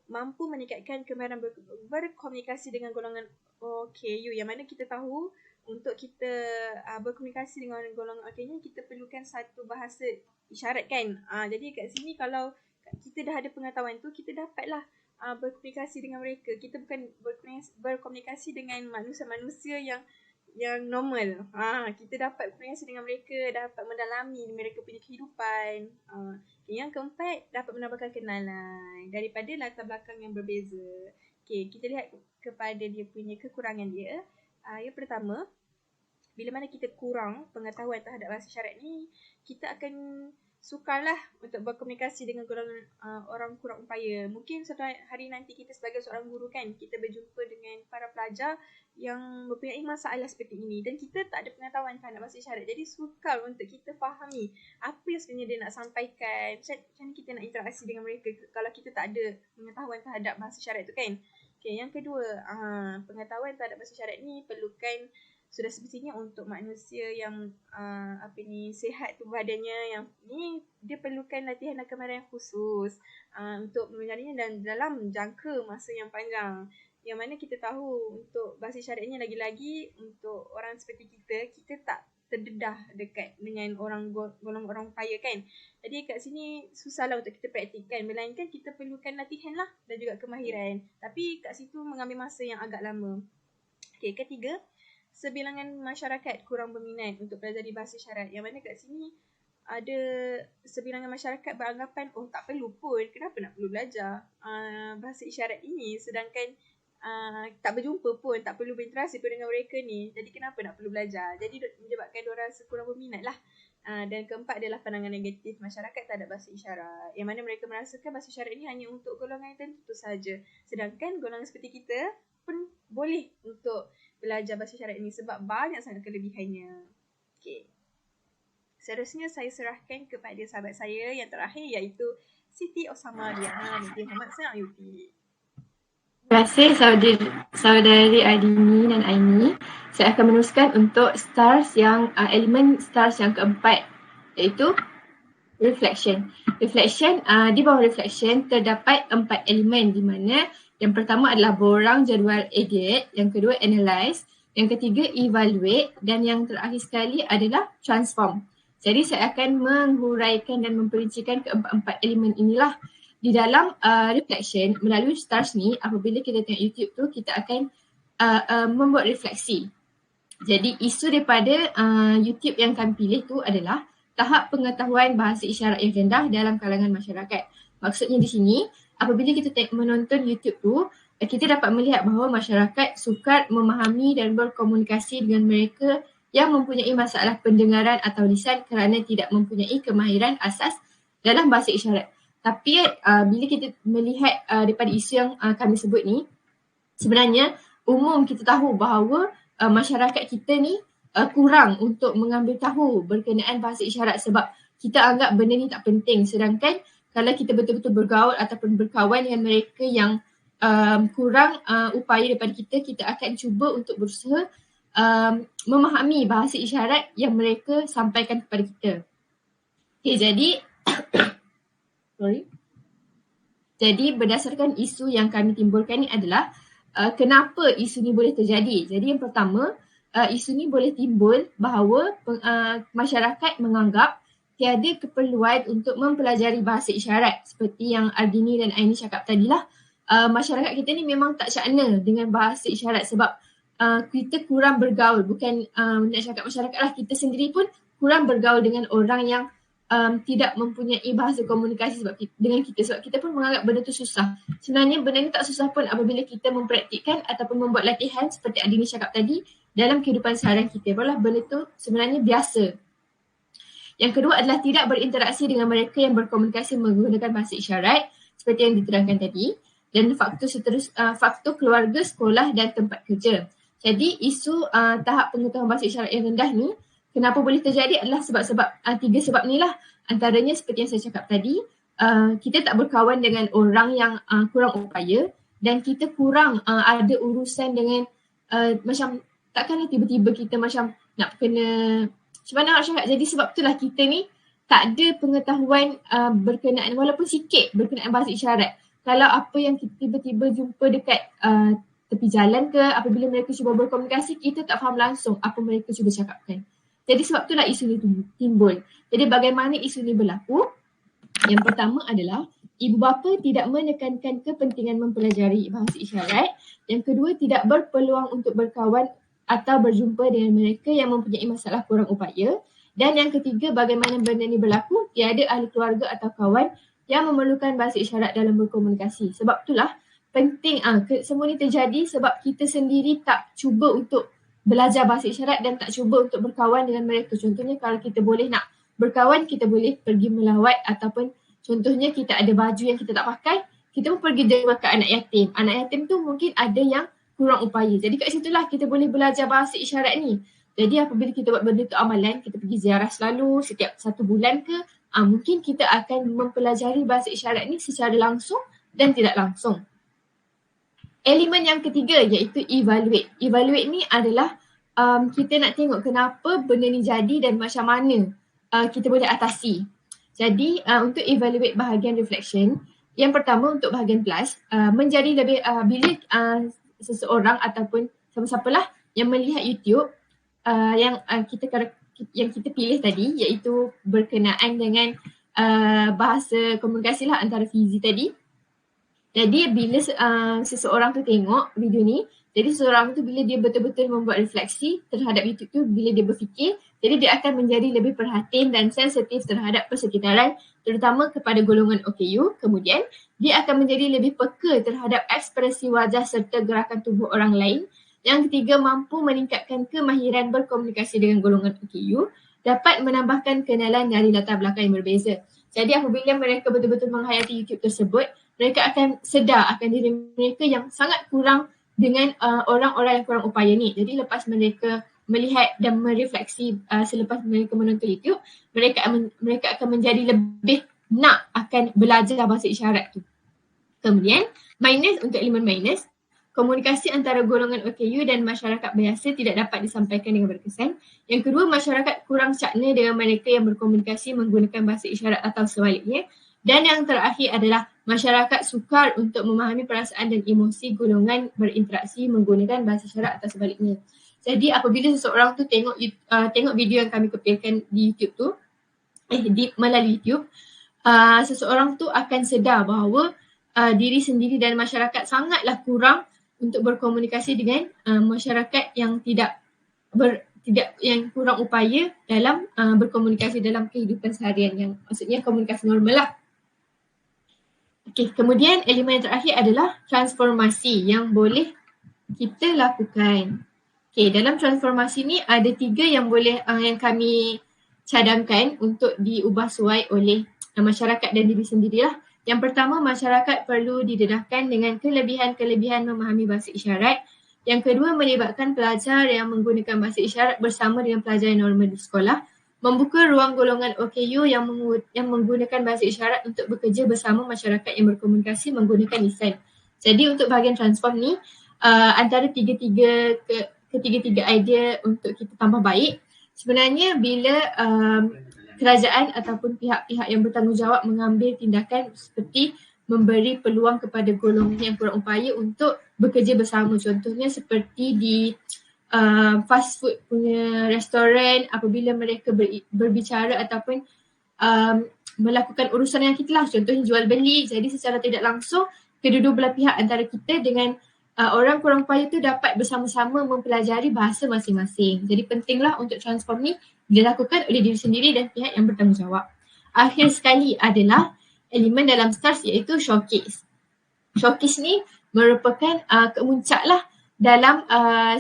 mampu meningkatkan kemahiran berkomunikasi dengan golongan OKU yang mana kita tahu untuk kita berkomunikasi dengan golongan OKU kita perlukan satu bahasa isyarat kan. Jadi kat sini kalau kita dah ada pengetahuan tu, kita dapatlah berkomunikasi dengan mereka. Kita bukan berkomunikasi dengan manusia-manusia yang normal. Kita dapat berkomunikasi dengan mereka, dapat mendalami mereka punya kehidupan. Yang keempat, dapat menambahkan kenalan daripada latar belakang yang berbeza. Okay, kita lihat kepada dia punya kekurangan dia. Yang pertama, bila mana kita kurang pengetahuan terhadap bahasa isyarat ni, kita akan sukarlah untuk berkomunikasi dengan golongan orang kurang upaya. Mungkin suatu hari nanti kita sebagai seorang guru kan, kita berjumpa dengan para pelajar yang mempunyai masalah seperti ini dan kita tak ada pengetahuan terhadap bahasa isyarat. Jadi sukar untuk kita fahami apa yang sebenarnya dia nak sampaikan. Macam mana kita nak interaksi dengan mereka kalau kita tak ada pengetahuan terhadap bahasa isyarat tu kan. Okay, yang kedua, pengetahuan terhadap bahasa isyarat ni perlukan sudah semestinya untuk manusia yang sihat tubuh badannya, yang ni dia perlukan latihan dan kemahiran khusus untuk menjadinya dan dalam jangka masa yang panjang. Yang mana kita tahu untuk bahasa isyarat ni lagi-lagi untuk orang seperti kita tak terdedah dekat dengan golongan orang kaya kan. Jadi kat sini susahlah untuk kita praktikkan, melainkan kita perlukan latihan lah dan juga kemahiran. Tapi kat situ mengambil masa yang agak lama. Okay, ketiga, sebilangan masyarakat kurang berminat untuk pelajari bahasa isyarat. Yang mana kat sini ada sebilangan masyarakat beranggapan tak perlu pun, kenapa nak perlu belajar bahasa isyarat ini, sedangkan tak berjumpa pun, tak perlu berinteraksi pun dengan mereka ni. Jadi kenapa nak perlu belajar? Jadi menyebabkan diorang kurang berminat lah. Dan keempat adalah pandangan negatif masyarakat terhadap bahasa isyarat, yang mana mereka merasakan bahasa isyarat ni hanya untuk golongan yang tertentu saja. Sedangkan golongan seperti kita pun boleh untuk belajar bahasa isyarat ni sebab banyak sangat kelebihannya. Okay. Seterusnya saya serahkan kepada sahabat saya yang terakhir, iaitu Siti Osama Diana binti Muhammad Senang Yuti. Terima kasih saudari Adini dan Aini. Saya akan meneruskan untuk stars yang elemen stars yang keempat, iaitu reflection. Reflection, di bawah reflection terdapat 4 elemen, di mana yang pertama adalah borang jadual agate, yang kedua analyze, yang ketiga evaluate, dan yang terakhir sekali adalah transform. Jadi saya akan menghuraikan dan memperincikan keempat elemen inilah. Di dalam reflection, melalui stars ni, apabila kita tengok YouTube tu, kita akan membuat refleksi. Jadi isu daripada YouTube yang kami pilih tu adalah tahap pengetahuan bahasa isyarat yang rendah dalam kalangan masyarakat. Maksudnya di sini, apabila kita menonton YouTube tu, kita dapat melihat bahawa masyarakat sukar memahami dan berkomunikasi dengan mereka yang mempunyai masalah pendengaran atau lisan kerana tidak mempunyai kemahiran asas dalam bahasa isyarat. Tapi bila kita melihat daripada isu yang kami sebut ni, sebenarnya umum kita tahu bahawa masyarakat kita ni kurang untuk mengambil tahu berkenaan bahasa isyarat sebab kita anggap benda ni tak penting. Sedangkan kalau kita betul-betul bergaul ataupun berkawan dengan mereka yang kurang upaya daripada kita, kita akan cuba untuk berusaha memahami bahasa isyarat yang mereka sampaikan kepada kita. Okay, jadi berdasarkan isu yang kami timbulkan ni adalah kenapa isu ni boleh terjadi. Jadi yang pertama, isu ni boleh timbul bahawa masyarakat menganggap tiada keperluan untuk mempelajari bahasa isyarat. Seperti yang Ardini dan Aini cakap tadilah, masyarakat kita ni memang tak syakna dengan bahasa isyarat sebab kita kurang bergaul. Bukan nak cakap masyarakat lah, kita sendiri pun kurang bergaul dengan orang yang tidak mempunyai bahasa komunikasi dengan kita sebab kita pun menganggap benda tu susah. Sebenarnya benda ni tak susah pun apabila kita mempraktikkan ataupun membuat latihan seperti Adini cakap tadi dalam kehidupan seharian kita. Barulah benda tu sebenarnya biasa. Yang kedua adalah tidak berinteraksi dengan mereka yang berkomunikasi menggunakan bahasa isyarat seperti yang diterangkan tadi. Dan faktor keluarga, sekolah dan tempat kerja. Jadi isu tahap pengetahuan bahasa isyarat yang rendah ni kenapa boleh terjadi adalah sebab-sebab 3 sebab ni lah. Antaranya seperti yang saya cakap tadi, kita tak berkawan dengan orang yang kurang upaya dan kita kurang ada urusan dengan macam takkanlah tiba-tiba kita macam nak kena macam mana nak cakap. Jadi sebab itulah kita ni tak ada pengetahuan berkenaan walaupun sikit berkenaan bahasa isyarat. Kalau apa yang kita tiba-tiba jumpa dekat tepi jalan ke, apabila mereka cuba berkomunikasi, kita tak faham langsung apa mereka cuba cakapkan. Jadi sebab itulah isu ni timbul. Jadi bagaimana isu ni berlaku? Yang pertama adalah ibu bapa tidak menekankan kepentingan mempelajari bahasa isyarat. Yang kedua, tidak berpeluang untuk berkawan atau berjumpa dengan mereka yang mempunyai masalah kurang upaya. Dan yang ketiga, bagaimana benda ni berlaku? Tiada ahli keluarga atau kawan yang memerlukan bahasa isyarat dalam berkomunikasi. Sebab itulah penting semua ni terjadi sebab kita sendiri tak cuba untuk belajar bahasa isyarat dan tak cuba untuk berkawan dengan mereka. Contohnya kalau kita boleh nak berkawan, kita boleh pergi melawat ataupun contohnya kita ada baju yang kita tak pakai, kita pun pergi derma ke anak yatim. Anak yatim tu mungkin ada yang kurang upaya. Jadi kat situlah kita boleh belajar bahasa isyarat ni. Jadi apabila kita buat benda tu amalan, kita pergi ziarah selalu setiap 1 bulan ke, mungkin kita akan mempelajari bahasa isyarat ni secara langsung dan tidak langsung. Elemen yang ketiga iaitu evaluate. Evaluate ni adalah kita nak tengok kenapa benda ni jadi dan macam mana kita boleh atasi. Jadi untuk evaluate bahagian reflection, yang pertama untuk bahagian plus, menjadi lebih bila seseorang ataupun siapa-siapalah yang melihat YouTube yang kita pilih tadi iaitu berkenaan dengan bahasa komunikasi lah antara Fizi tadi. Jadi bila seseorang tu tengok video ni, jadi seseorang tu bila dia betul-betul membuat refleksi terhadap YouTube tu, bila dia berfikir, jadi dia akan menjadi lebih perhatian dan sensitif terhadap persekitaran, terutama kepada golongan OKU. Kemudian dia akan menjadi lebih peka terhadap ekspresi wajah serta gerakan tubuh orang lain. Yang ketiga, mampu meningkatkan kemahiran berkomunikasi dengan golongan OKU, dapat menambahkan kenalan dari latar belakang yang berbeza. Jadi apabila mereka betul-betul menghayati YouTube tersebut, mereka akan sedar akan diri mereka yang sangat kurang dengan orang-orang yang kurang upaya ni. Jadi lepas mereka melihat dan merefleksi selepas mereka menonton YouTube, mereka akan menjadi lebih nak akan belajar bahasa isyarat tu. Kemudian, minus untuk elemen minus, komunikasi antara golongan OKU dan masyarakat biasa tidak dapat disampaikan dengan berkesan. Yang kedua, masyarakat kurang cakna dengan mereka yang berkomunikasi menggunakan bahasa isyarat atau sebaliknya. Dan yang terakhir adalah masyarakat sukar untuk memahami perasaan dan emosi golongan berinteraksi menggunakan bahasa isyarat atau sebaliknya. Jadi apabila seseorang tu tengok video yang kami kepilkan di YouTube tu, melalui YouTube, seseorang tu akan sedar bahawa diri sendiri dan masyarakat sangatlah kurang untuk berkomunikasi dengan masyarakat yang yang kurang upaya dalam berkomunikasi dalam kehidupan seharian, yang maksudnya komunikasi normal lah. Okey, kemudian elemen yang terakhir adalah transformasi yang boleh kita lakukan. Okey, dalam transformasi ni ada 3 yang boleh yang kami cadangkan untuk diubah suai oleh masyarakat dan diri sendirilah. Yang pertama, masyarakat perlu didedahkan dengan kelebihan-kelebihan memahami bahasa isyarat. Yang kedua, melibatkan pelajar yang menggunakan bahasa isyarat bersama dengan pelajar yang normal di sekolah. Membuka ruang golongan OKU yang menggunakan bahasa isyarat untuk bekerja bersama masyarakat yang berkomunikasi menggunakan lisan. Jadi untuk bahagian transform ni, antara ketiga-tiga idea untuk kita tambah baik, sebenarnya bila kerajaan ataupun pihak-pihak yang bertanggungjawab mengambil tindakan seperti memberi peluang kepada golongan yang kurang upaya untuk bekerja bersama. Contohnya seperti di fast food punya restoran, apabila mereka berbicara ataupun melakukan urusan yang kita lah, contohnya jual beli, jadi secara tidak langsung kedua-dua belah pihak antara kita dengan orang kurang upaya tu dapat bersama-sama mempelajari bahasa masing-masing. Jadi pentinglah untuk transform ni dilakukan oleh diri sendiri dan pihak yang bertanggungjawab. Akhir sekali adalah elemen dalam STARS iaitu showcase. Showcase ni merupakan kemuncak lah dalam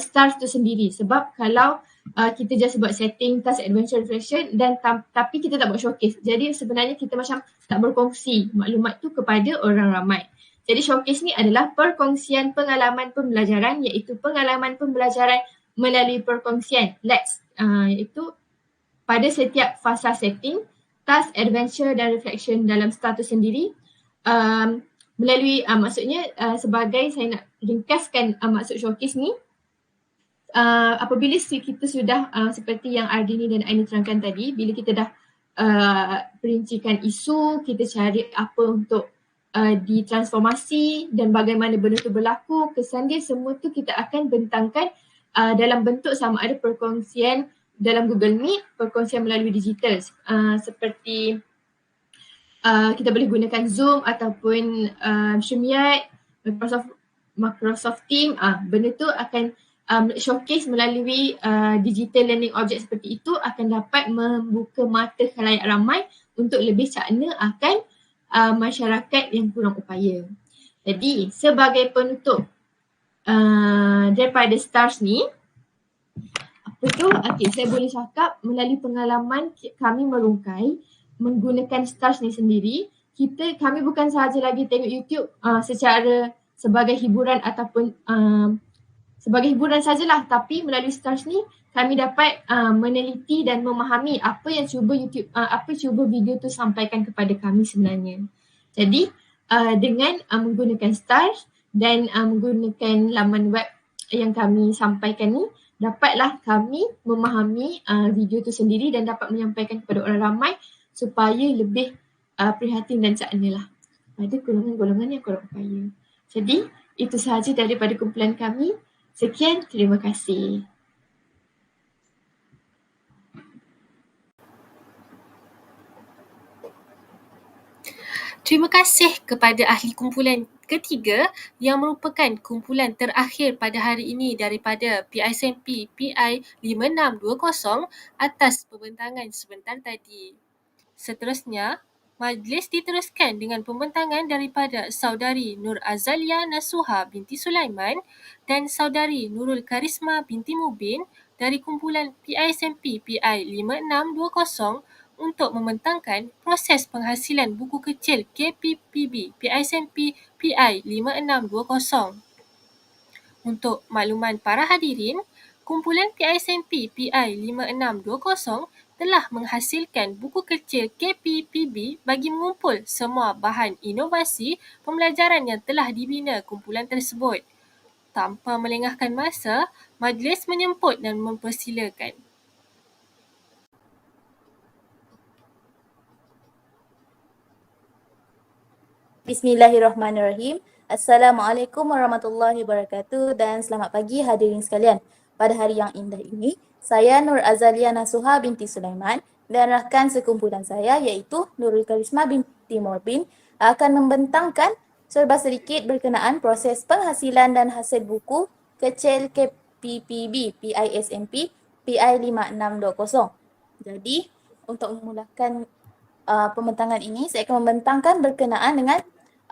STARS tu sendiri, sebab kalau kita just buat setting, task, adventure, reflection dan tapi kita tak buat showcase, jadi sebenarnya kita macam tak berkongsi maklumat tu kepada orang ramai. Jadi showcase ni adalah perkongsian pengalaman pembelajaran, iaitu pengalaman pembelajaran melalui perkongsian LETS, iaitu pada setiap fasa setting, task, adventure dan reflection dalam STAR tu sendiri. Melalui maksudnya sebagai saya nak ringkaskan maksud showcase ni, apabila kita sudah seperti yang Ardini dan Aini terangkan tadi, bila kita dah perincikan isu, kita cari apa untuk ditransformasi dan bagaimana benda tu berlaku, kesan dia semua tu kita akan bentangkan dalam bentuk sama ada perkongsian dalam Google Meet, perkongsian melalui digital seperti kita boleh gunakan Zoom ataupun StreamYard, Microsoft Teams. Benda tu akan showcase melalui digital learning object seperti itu akan dapat membuka mata khalayak ramai untuk lebih cakna akan masyarakat yang kurang upaya. Jadi sebagai penutup daripada STARS ni, apa tu? Okay, saya boleh cakap melalui pengalaman kami merungkai menggunakan STARS ni sendiri, kami bukan sahaja lagi tengok YouTube secara sebagai hiburan ataupun sebagai hiburan sajalah, tapi melalui STARS ni kami dapat meneliti dan memahami apa yang cuba video tu sampaikan kepada kami sebenarnya. Jadi dengan menggunakan STARS dan menggunakan laman web yang kami sampaikan ni, dapatlah kami memahami video tu sendiri dan dapat menyampaikan kepada orang ramai supaya lebih prihatin dan cakna lah pada golongan-golongan yang kurang upaya. Jadi itu sahaja daripada kumpulan kami. Sekian, terima kasih. Terima kasih kepada ahli kumpulan ketiga yang merupakan kumpulan terakhir pada hari ini daripada PISMP PI 5620 atas pembentangan sebentar tadi. Seterusnya, Majlis diteruskan dengan pembentangan daripada Saudari Nur Azalia Nasuha binti Sulaiman dan Saudari Nurul Karisma binti Mubin dari kumpulan PISMP PI 5620 untuk membentangkan proses penghasilan buku kecil KPPB PISMP PI 5620. Untuk makluman para hadirin, kumpulan PISMP PI 5620 telah menghasilkan buku kecil KPPB bagi mengumpul semua bahan inovasi pembelajaran yang telah dibina kumpulan tersebut. Tanpa melengahkan masa, majlis menyemput dan mempersilakan. Bismillahirrahmanirrahim. Assalamualaikum warahmatullahi wabarakatuh dan selamat pagi hadirin sekalian. Pada hari yang indah ini, saya Nur Azalia Nasuha binti Sulaiman dan rakan sekumpulan saya iaitu Nurul Karisma binti Morbin akan membentangkan serba sedikit berkenaan proses penghasilan dan hasil buku kecil KPPB PISMP PI 5620. Jadi, untuk memulakan pembentangan ini, saya akan membentangkan berkenaan dengan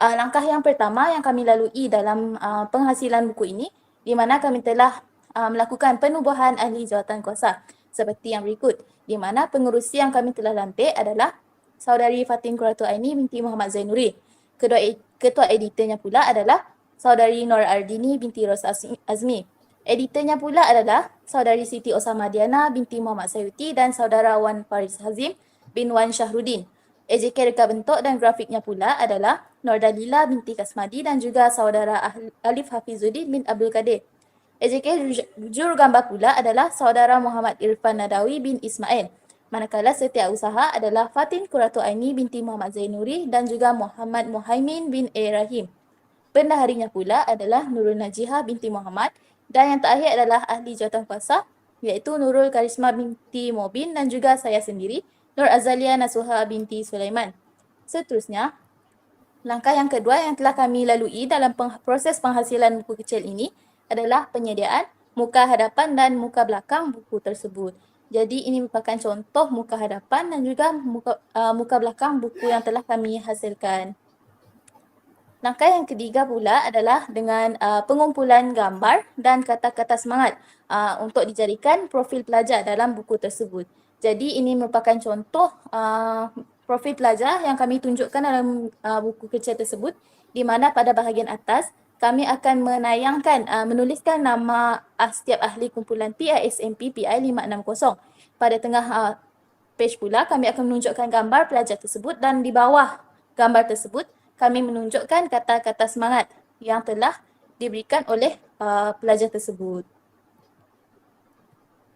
langkah yang pertama yang kami lalui dalam penghasilan buku ini, di mana kami telah melakukan penubuhan ahli jawatan kuasa seperti yang berikut, di mana pengerusi yang kami telah lantik adalah Saudari Fatin Qurratu Aini binti Muhammad Zainuri. Ketua editornya pula adalah Saudari Nur Ardini binti Ros Azmi. Editornya pula adalah Saudari Siti Osama Diana binti Muhammad Sayuti dan Saudara Wan Faris Hazim bin Wan Syahrudin. AJK reka bentuk dan grafiknya pula adalah Nur Dalila binti Kasmadi dan juga Saudara Alif Hafizuddin bin Abdul Qadir. AJK jurugambar pula adalah Saudara Muhammad Irfan Nadawi bin Ismail. Manakala setiausaha adalah Fatin Qurratu Aini binti Muhammad Zainuri dan juga Muhammad Muhaimin bin Rahim. Bendaharinya pula adalah Nurul Najihah binti Muhammad dan yang terakhir adalah ahli jawatan kuasa iaitu Nurul Karisma binti Mobin dan juga saya sendiri Nur Azalia Nasuha binti Sulaiman. Seterusnya, langkah yang kedua yang telah kami lalui dalam proses penghasilan buku kecil ini adalah penyediaan muka hadapan dan muka belakang buku tersebut. Jadi ini merupakan contoh muka hadapan dan juga muka belakang buku yang telah kami hasilkan. Langkah yang ketiga pula adalah dengan pengumpulan gambar dan kata-kata semangat untuk dijadikan profil pelajar dalam buku tersebut. Jadi ini merupakan contoh profil pelajar yang kami tunjukkan dalam buku kecil tersebut, di mana pada bahagian atas kami akan menuliskan nama setiap ahli kumpulan PISMP PI 560. Pada tengah page pula kami akan menunjukkan gambar pelajar tersebut dan di bawah gambar tersebut kami menunjukkan kata-kata semangat yang telah diberikan oleh pelajar tersebut.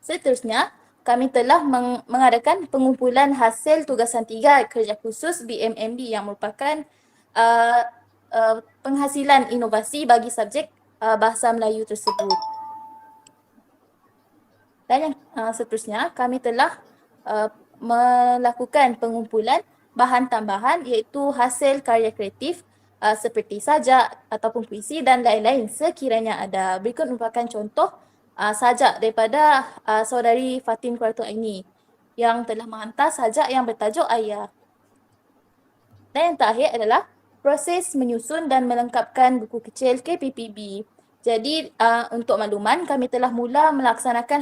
Seterusnya, kami telah mengadakan pengumpulan hasil tugasan 3 kerja khusus BMMD yang merupakan penghasilan inovasi bagi subjek bahasa Melayu tersebut. Dan yang seterusnya, kami telah melakukan pengumpulan bahan tambahan iaitu hasil karya kreatif seperti sajak ataupun puisi dan lain-lain sekiranya ada. Berikut merupakan contoh sajak daripada Saudari Fatin Qurratu Aini yang telah menghantar sajak yang bertajuk Ayah. Dan yang terakhir adalah proses menyusun dan melengkapkan buku kecil KPPB. Jadi untuk makluman, kami telah mula melaksanakan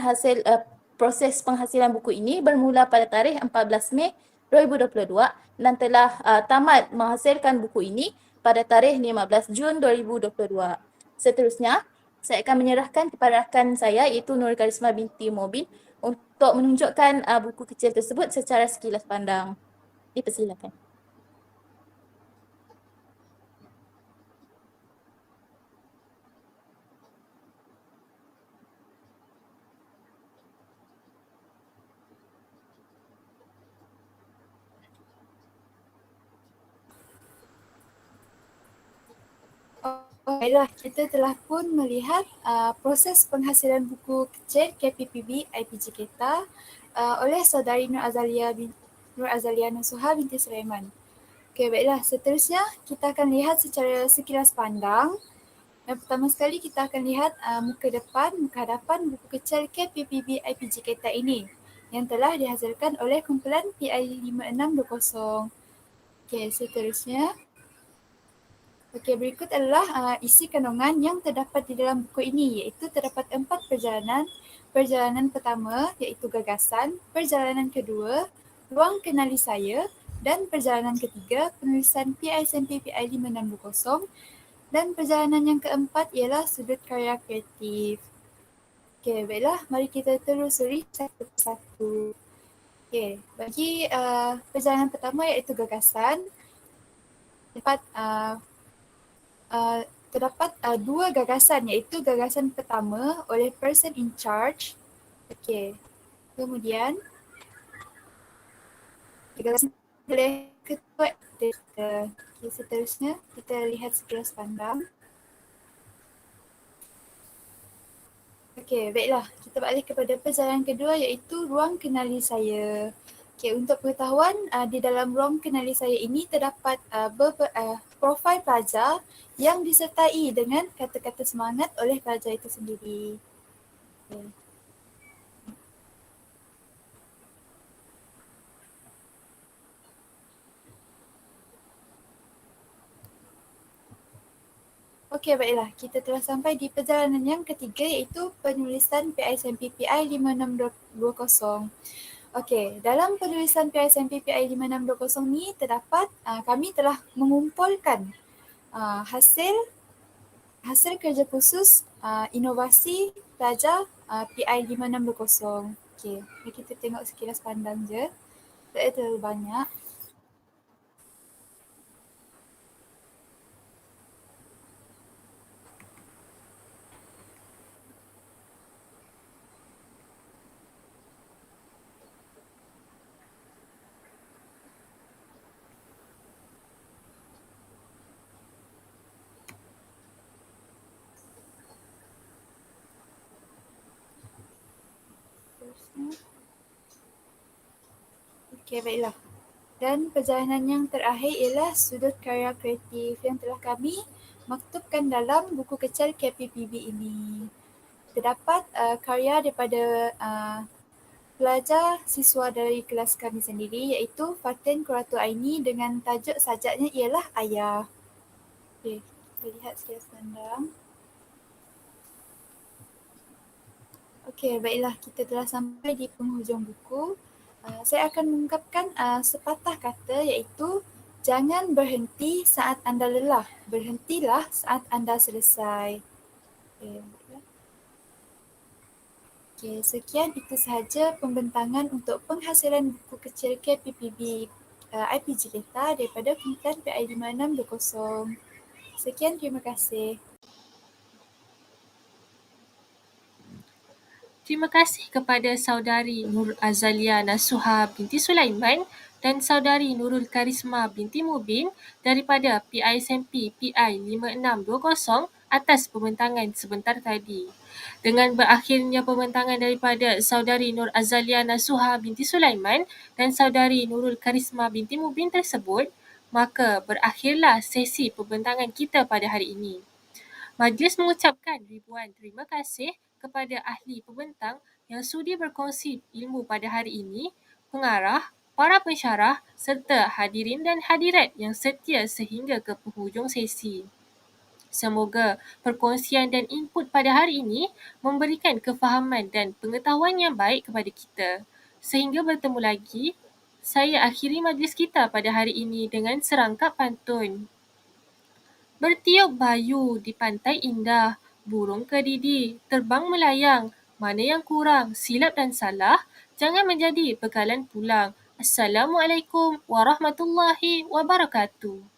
proses penghasilan buku ini bermula pada tarikh 14 Mei 2022 dan telah tamat menghasilkan buku ini pada tarikh 15 Jun 2022. Seterusnya, saya akan menyerahkan kepada rakan saya iaitu Nur Karisma binti Mobin untuk menunjukkan buku kecil tersebut secara sekilas pandang. Dipersilakan. Baiklah, kita telah pun melihat proses penghasilan buku kecil KPPB IPG kita oleh Saudari Nur Azalia Nasuha binti Sulaiman. Okey, baiklah. Seterusnya, kita akan lihat secara sekilas pandang. Yang pertama sekali, kita akan lihat muka hadapan buku kecil KPPB IPG kita ini yang telah dihasilkan oleh kumpulan PI 5620. Okey, seterusnya. Okey, berikut adalah isi kandungan yang terdapat di dalam buku ini, iaitu terdapat 4 perjalanan. Perjalanan pertama iaitu gagasan, perjalanan kedua ruang kenali saya, dan perjalanan ketiga penulisan PISMP PI 5620, dan perjalanan yang keempat ialah sudut karya kreatif. Okey, baiklah, mari kita telusuri satu persatu. Okey, bagi perjalanan pertama iaitu gagasan, terdapat dua gagasan, iaitu gagasan pertama oleh person in charge. Okey. Kemudian gagasan oleh ketua editor. Okey, seterusnya kita lihat sekilas pandang. Okey, baiklah. Kita balik kepada perjalanan kedua iaitu ruang kenali saya. Okey, untuk pengetahuan, di dalam ruang kenali saya ini terdapat profil pelajar yang disertai dengan kata-kata semangat oleh pelajar itu sendiri. Okay. Okey, baiklah. Kita telah sampai di perjalanan yang ketiga iaitu penulisan PISMP PI 5620. Okey, dalam penulisan PISMP PI 5620 ni terdapat kami telah mengumpulkan hasil kerja khusus inovasi pelajar PI 5620. Okey, mari kita tengok sekilas pandang je. Tak terlalu banyak. Okey, baiklah. Dan perjalanan yang terakhir ialah sudut karya kreatif yang telah kami maktubkan dalam buku kecil KPPB ini. Terdapat karya daripada pelajar siswa dari kelas kami sendiri iaitu Fatin Qurratu Aini dengan tajuk sajaknya ialah Ayah. Okey, kita lihat sekilas pandang. Okey, baiklah, kita telah sampai di penghujung buku. Saya akan mengungkapkan sepatah kata iaitu jangan berhenti saat anda lelah, berhentilah saat anda selesai. Okey, sekian itu sahaja pembentangan untuk penghasilan buku kecil KPPB IPG Data daripada Kumpulan PI 5620. Sekian, terima kasih. Terima kasih kepada saudari Nur Azalia Nasuha binti Sulaiman dan saudari Nurul Karisma binti Mubin daripada PISMP PI 5620 atas pembentangan sebentar tadi. Dengan berakhirnya pembentangan daripada saudari Nur Azalia Nasuha binti Sulaiman dan saudari Nurul Karisma binti Mubin tersebut, maka berakhirlah sesi pembentangan kita pada hari ini. Majlis mengucapkan ribuan terima kasih kepada ahli pembentang yang sudi berkongsi ilmu pada hari ini, pengarah, para pensyarah serta hadirin dan hadirat yang setia sehingga ke penghujung sesi. Semoga perkongsian dan input pada hari ini memberikan kefahaman dan pengetahuan yang baik kepada kita. Sehingga bertemu lagi, saya akhiri majlis kita pada hari ini dengan serangkap pantun. Bertiup bayu di pantai indah, burung kedidi, terbang melayang. Mana yang kurang, silap dan salah, jangan menjadi bekalan pulang. Assalamualaikum warahmatullahi wabarakatuh.